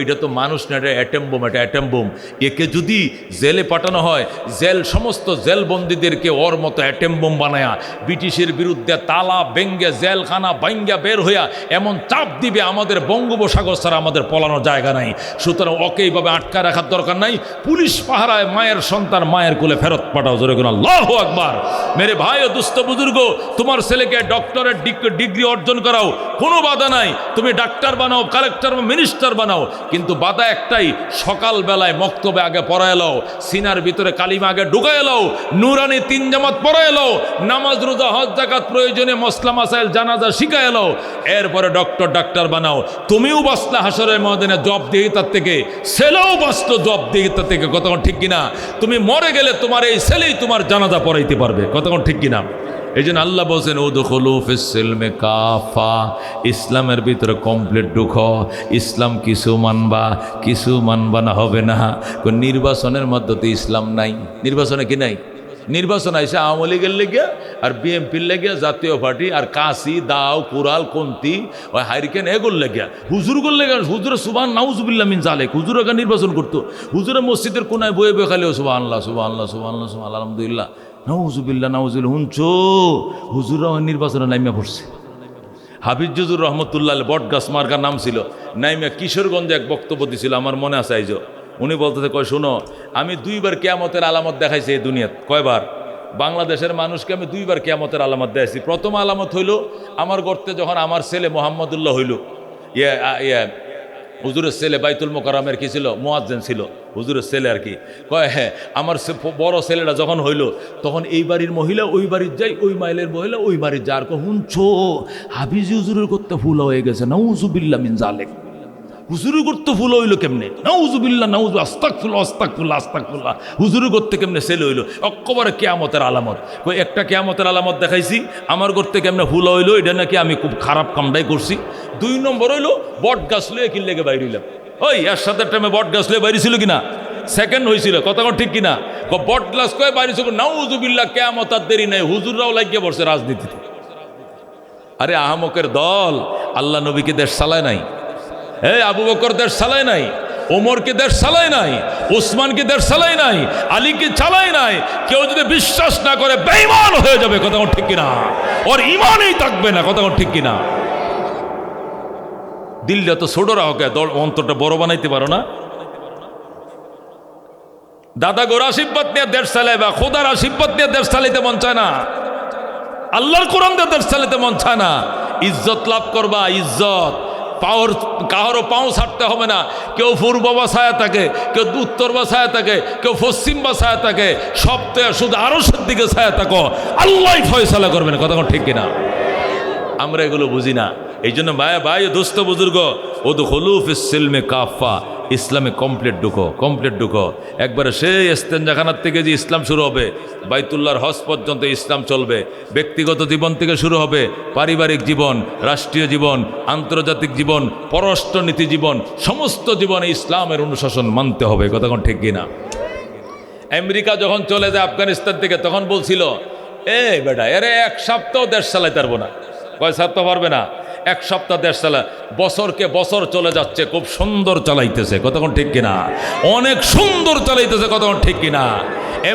এটা তো মানুষ না, এটা অ্যাটম বোম, এটা অ্যাটম বোম। একে যদি জেলে পাঠানো হয়, জেল সমস্ত জেলবন্দীদেরকে ওর মতো অ্যাটম বোম বানায়া ব্রিটিশের বিরুদ্ধে তালা বেঙ্গে জেলখানা বাইঙ্গা বের হইয়া এমন চাপ দিবে, আমাদের বঙ্গোপসাগর ছাড়া আমাদের পলানোর জায়গা নাই। সুতরাং ওকে এইভাবে আটকা রাখার দরকার নাই। পুলিশ পাহারায় মায়ের সন্তান মায়ের কোলে ফেরত পাঠাও। জোরে কোন আল্লাহু আকবার। মেরে ভাই ও দুস্থ বুজুর্গ, তোমার ছেলেকে ডক্টরেট ডিগ্রি অর্জন করাও, কোনো বাধা নাই। তুমি ডাক্তার বানাও, কালেক্টর বা মিনিস্টার বানাও, কিন্তু বাধা একটাই, সকালবেলায় মক্তবে আগে পড়া এলো, সিনার ভিতরে কালিমা আগে ঢুকা এলো, নুরানি 3 জামাত পড়া এলো, নামাজ রোজা হজ যাকাত প্রয়োজনে মসলা মাসাইল জানাজা শিখা এলো, এরপরে ডাক্তার বানাও। তুমিও বাঁচলা হাসরের ময়দানে জবাবদিহিতার থেকে, ছেলেও বাঁচলো জবাবদিহিতার থেকে। কতক্ষণ ঠিক কিনা? তুমি মরে গেলে তোমার এই ছেলেই তোমার জানাজা পড়াইতে পারবে। কতক্ষণ ঠিক কিনা? এই জন্য আল্লাহ বলছেন, উদখুলু ফিস-সিলমি কাফা, ইসলামের ভিতরে কমপ্লিট ঢুকো। ইসলাম কিছু মানবা না, হবে না। নির্বাচনের মধ্যে তো ইসলাম নাই। নির্বাচনে কি নাই? নির্বাচন আইসে আওয়ামী লীগের লেগে আর বিএমপির লেগে, জাতীয় পার্টি আর কাশি দাও কুরাল কন্তি ওই হাইরিকেন এগুলো লেগে, হুজুরগুলো লেগে, হুজুরে সুবহান নাউজুবিল্লাহ মিন জালেক, হুজুর ওখানে নির্বাচন করতো। হুজুরে মসজিদের কোনায় বয়ে বয়ে খালি সুবহানাল্লাহ সুবহানাল্লাহ সুবহানাল্লাহ সুবহানাল্লাহ আলহামদুলিল্লাহ নাউজুবিল্লাহ নাউজুবিল্লাহ। হুনছো হুজুরা নির্বাচনে নাইমা পড়ছে। হাফিজ জুজুর রহমতুল্লাহ বটগাছ মার্কার নাম ছিল, নাইমা কিশোরগঞ্জে এক বক্তব্য দিছিল, আমার মনে আছে। আইজ উনি বলতেছে, কয় শোনো, আমি 2বার কিয়ামতের আলামত দেখাইছি এই দুনিয়াত। কয়বার? বাংলাদেশের মানুষকে আমি 2বার কিয়ামতের আলামত দেখাইছি। প্রথম আলামত হইল, আমার গর্তে যখন আমার ছেলে মোহাম্মদুল্লাহ হইল, হুজুরের ছেলে বাইতুল মোকাররমের কি ছিল, মুয়াজ্জিন ছিল, হুজুরের ছেলে আর কি। কয় হ্যাঁ, আমার বড় ছেলেটা যখন হইল, তখন এই বাড়ির মহিলা ওই বাড়ির যাই, ওই মাইলের মহিলা ওই বাড়ির যার। হুনছো হাফিজ হুজুরের করতে ফুল হয়ে গেছে, নাউজুবিল্লাহ মিন জালেক। হুজুরের করতে ফুল হইল কেমনে? নাউজুবিল্লাহ নাউজু আস্তাগফিরুল্লাহ আস্তাগফিরুল্লাহ আস্তাগফিরুল্লাহ। হুজুরের করতে কেমনে ছেলে হইল? একেবারে কিয়ামতের আলামত। কই একটা কিয়ামতের আলামত দেখাইছি, আমার করতে কেমনে ফুল হইল, এটা নাকি আমি খুব খারাপ কামটাই করছি। 2 নম্বর হইল, বট গাছ লয়ে কি লেগে বাইরে হইলাম। ওই এর সাথে টাইমে বট গাছ লয়ে বাইরে ছিল কিনা? সেকেন্ড হয়েছিল। কথা ঠিক কিনা? বট গাছ কয়ে বাইরে ছিল, নাউজুবিল্লাহ, কিয়ামত আর দেরি নাই। হুজুররাও লাগিয়ে পড়ছে রাজনীতিতে। আরে আহমকের দল, আল্লাহ নবীকে দেশ চালায় নাই। আবু বকর দেশ চালায় নাই, ওমরকে দেশ চালায় নাই, উসমানকে দেশ চালায় নাই, আলীকে চালায় নাই। কেউ যদি বিশ্বাস না করে বেঈমান হয়ে যাবে। কথা ঠিক কিনা? ওর ইমানই থাকবে না। কথা ঠিক কিনা? দিলটা তো ছোট রাখো, অন্তরটা বড় বানাইতে পারো না? দাদা গোর আশীর্বাদ নিয়ে দেশ চালায় বা খোদার আশীর্বাদ নিয়ে দেশ চালাইতে মন চায় না, আল্লাহর কোরআন দিয়ে দেশ চালাইতে মন চায় না। ইজ্জত লাভ করবা, ইজ্জত কারো পাও ছাড়তে হবে না। কেউ পূর্ব বাসায় থাকে, কেউ উত্তর বাসায় থাকে, কেউ পশ্চিম বাসায় থাকে, সব তো শুধু আরশের দিকে ছায়া থাকো, আল্লাহ ফয়সালা করবেন। কথা ঠিক কিনা? আমরা এগুলো বুঝি না। এই জন্য ভাই দোস্ত বুজুর্গ, উদখুলু ফিস-সিলমি কাফা, ইসলামে কমপ্লিট ঢুকো। একবারে সেই ইস্তেঞ্জাখানার থেকে যে ইসলাম শুরু হবে, বাইতুল্লাহর হজ পর্যন্ত ইসলাম চলবে। ব্যক্তিগত জীবন থেকে শুরু হবে, পারিবারিক জীবন, রাষ্ট্রীয় জীবন, আন্তর্জাতিক জীবন, পররাষ্ট্রনীতি জীবন, সমস্ত জীবনে ইসলামের অনুশাসন মানতে হবে। কথা ঠিক কিনা? আমেরিকা যখন চলে যায় আফগানিস্তান থেকে, তখন বলছিল, বেটা এরে 1 সপ্তাহ দেশ চালাইতে পারবো না। কয় সপ্তাহ পারবে না? এক সপ্তাহ দেশ চালা, বছরকে বছর চলে যাচ্ছে, খুব সুন্দর চালাইতেছে, কতক্ষণ ঠিক কিনা, অনেক সুন্দর চালাইতেছে, কতক্ষণ ঠিক কিনা।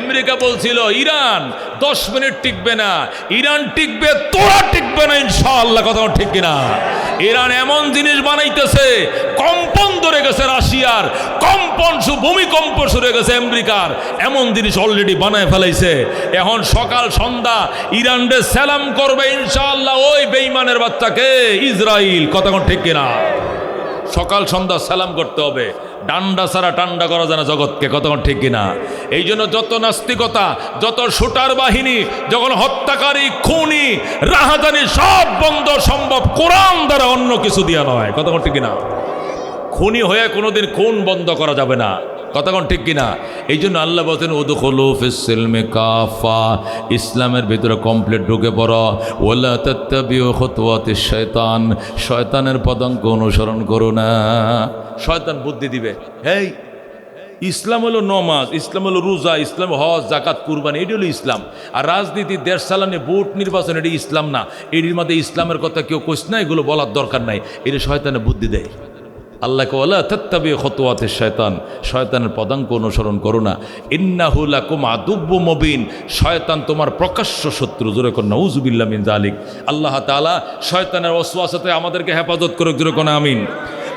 আমেরিকা বলছিল ইরান 10 মিনিট টিকবে না, ইরান টিকবে, তোরা টিকবে না ইনশাআল্লাহ, কতক্ষণ ঠিক কিনা। ইরান এমন জিনিস বানাইতেছে, কম্পন ধরে গেছে রাশিয়ার, ভূমিকম্প শুরু হয়ে গেছে আমেরিকার, এমন জিনিস অলরেডি বানায় ফেলাইছে। এখন সকাল সন্ধ্যা ইরানরে সালাম করবে ইনশাআল্লাহ ওই বেঈমানের বাচ্চাকে ইসরাইল, কতক্ষণ ঠিক কিনা। সকাল সন্ধ্যা সালাম করতে হবে, ডান্ডা ছাড়া ঠান্ডা করা যায় না জগৎকে, কতক্ষণ ঠিক কিনা। এই জন্য যত নাস্তিকতা, যত শুটার বাহিনী, যখন হত্যাকারী, খুনি, রাহাজানি সব বন্ধ সম্ভব কোরআন দ্বারা, অন্য কিছু দিয়া নয়, কতক্ষণ ঠিক কিনা। খুনি হয়ে কোনোদিন খুন বন্ধ করা যাবে না, কতক্ষণ ঠিক কিনা। এই জন্য আল্লাহ বলতেন উদখুলু ফিস-সিলমি কাফা, ইসলামের ভিতরে কমপ্লিট ঢুকে পড়ো। ওয়ালা তাত্তাবিউ খুতুওয়াতিশ শায়তান, শয়তানের পদাঙ্ক অনুসরণ করো না। শয়তান বুদ্ধি দিবে, হেই ইসলাম হলো নমাজ, ইসলাম হলো রোজা, ইসলাম হজ, জাকাত, কুরবানি, এটি হলো ইসলাম। আর রাজনীতি, দেশ চালানো, ভোট নির্বাচন, এটি ইসলাম না। এটির মধ্যে ইসলামের কথা কেউ কইস না, এগুলো বলার দরকার নাই, এটি শয়তানের বুদ্ধি দেয়। আল্লাহকে ওয়ালা তাত্তাবিউ খুতুওয়াতিশ শায়তান, শয়তানের পদাঙ্ক অনুসরণ করো না। ইন্নাহু লাকুম আদুব্বুম মুবিন, শয়তান তোমার প্রকাশ্য শত্রু। জোরে কোন নাউযুবিল্লাহ মিন যালিক। আল্লাহ তাআলা শয়তানের ওয়াসওয়াসাতে আমাদেরকে হেফাজত করুক, জোরে কোন আমিন।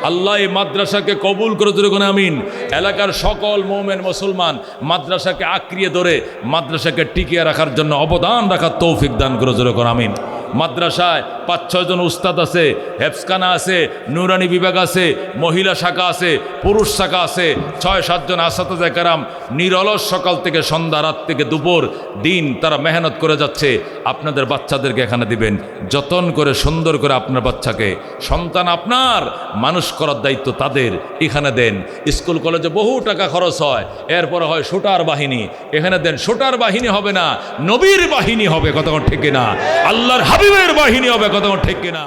আল্লাহ এই মাদ্রাসাকে কবুল করে, জোরে কোন আমিন। এলাকার সকল মুমিন মুসলমান মাদ্রাসাকে আঁকড়িয়ে ধরে মাদ্রাসাকে টিকিয়ে রাখার জন্য অবদান রাখার তৌফিক দান করে, জোরে কোন আমিন। মাদ্রাসায় 5-6 জন উস্তাদ আছে, হেফজখানা আছে, নুরানি বিভাগ আছে, মহিলা শাখা আছে, পুরুষ শাখা আছে, 6-7 জন আসাতাজে কেরাম নিরলস সকাল থেকে সন্ধ্যা, রাত থেকে দুপুর দিন তারা মেহনত করে যাচ্ছে। আপনাদের বাচ্চাদেরকে এখানে দিবেন, যতন করে সুন্দর করে আপনার বাচ্চাকে, সন্তান আপনার, মানুষ করার দায়িত্ব তাদের, এখানে দেন। স্কুল কলেজে বহু টাকা খরচ হয়, এরপরে হয় শুটার বাহিনী, এখানে দেন। শুটার বাহিনী হবে না, নবীর বাহিনী হবে, কতক্ষণ ঠিক কিনা। আল্লাহর হাবিবের বাহিনী হবে, কতক্ষণ ঠিক কিনা।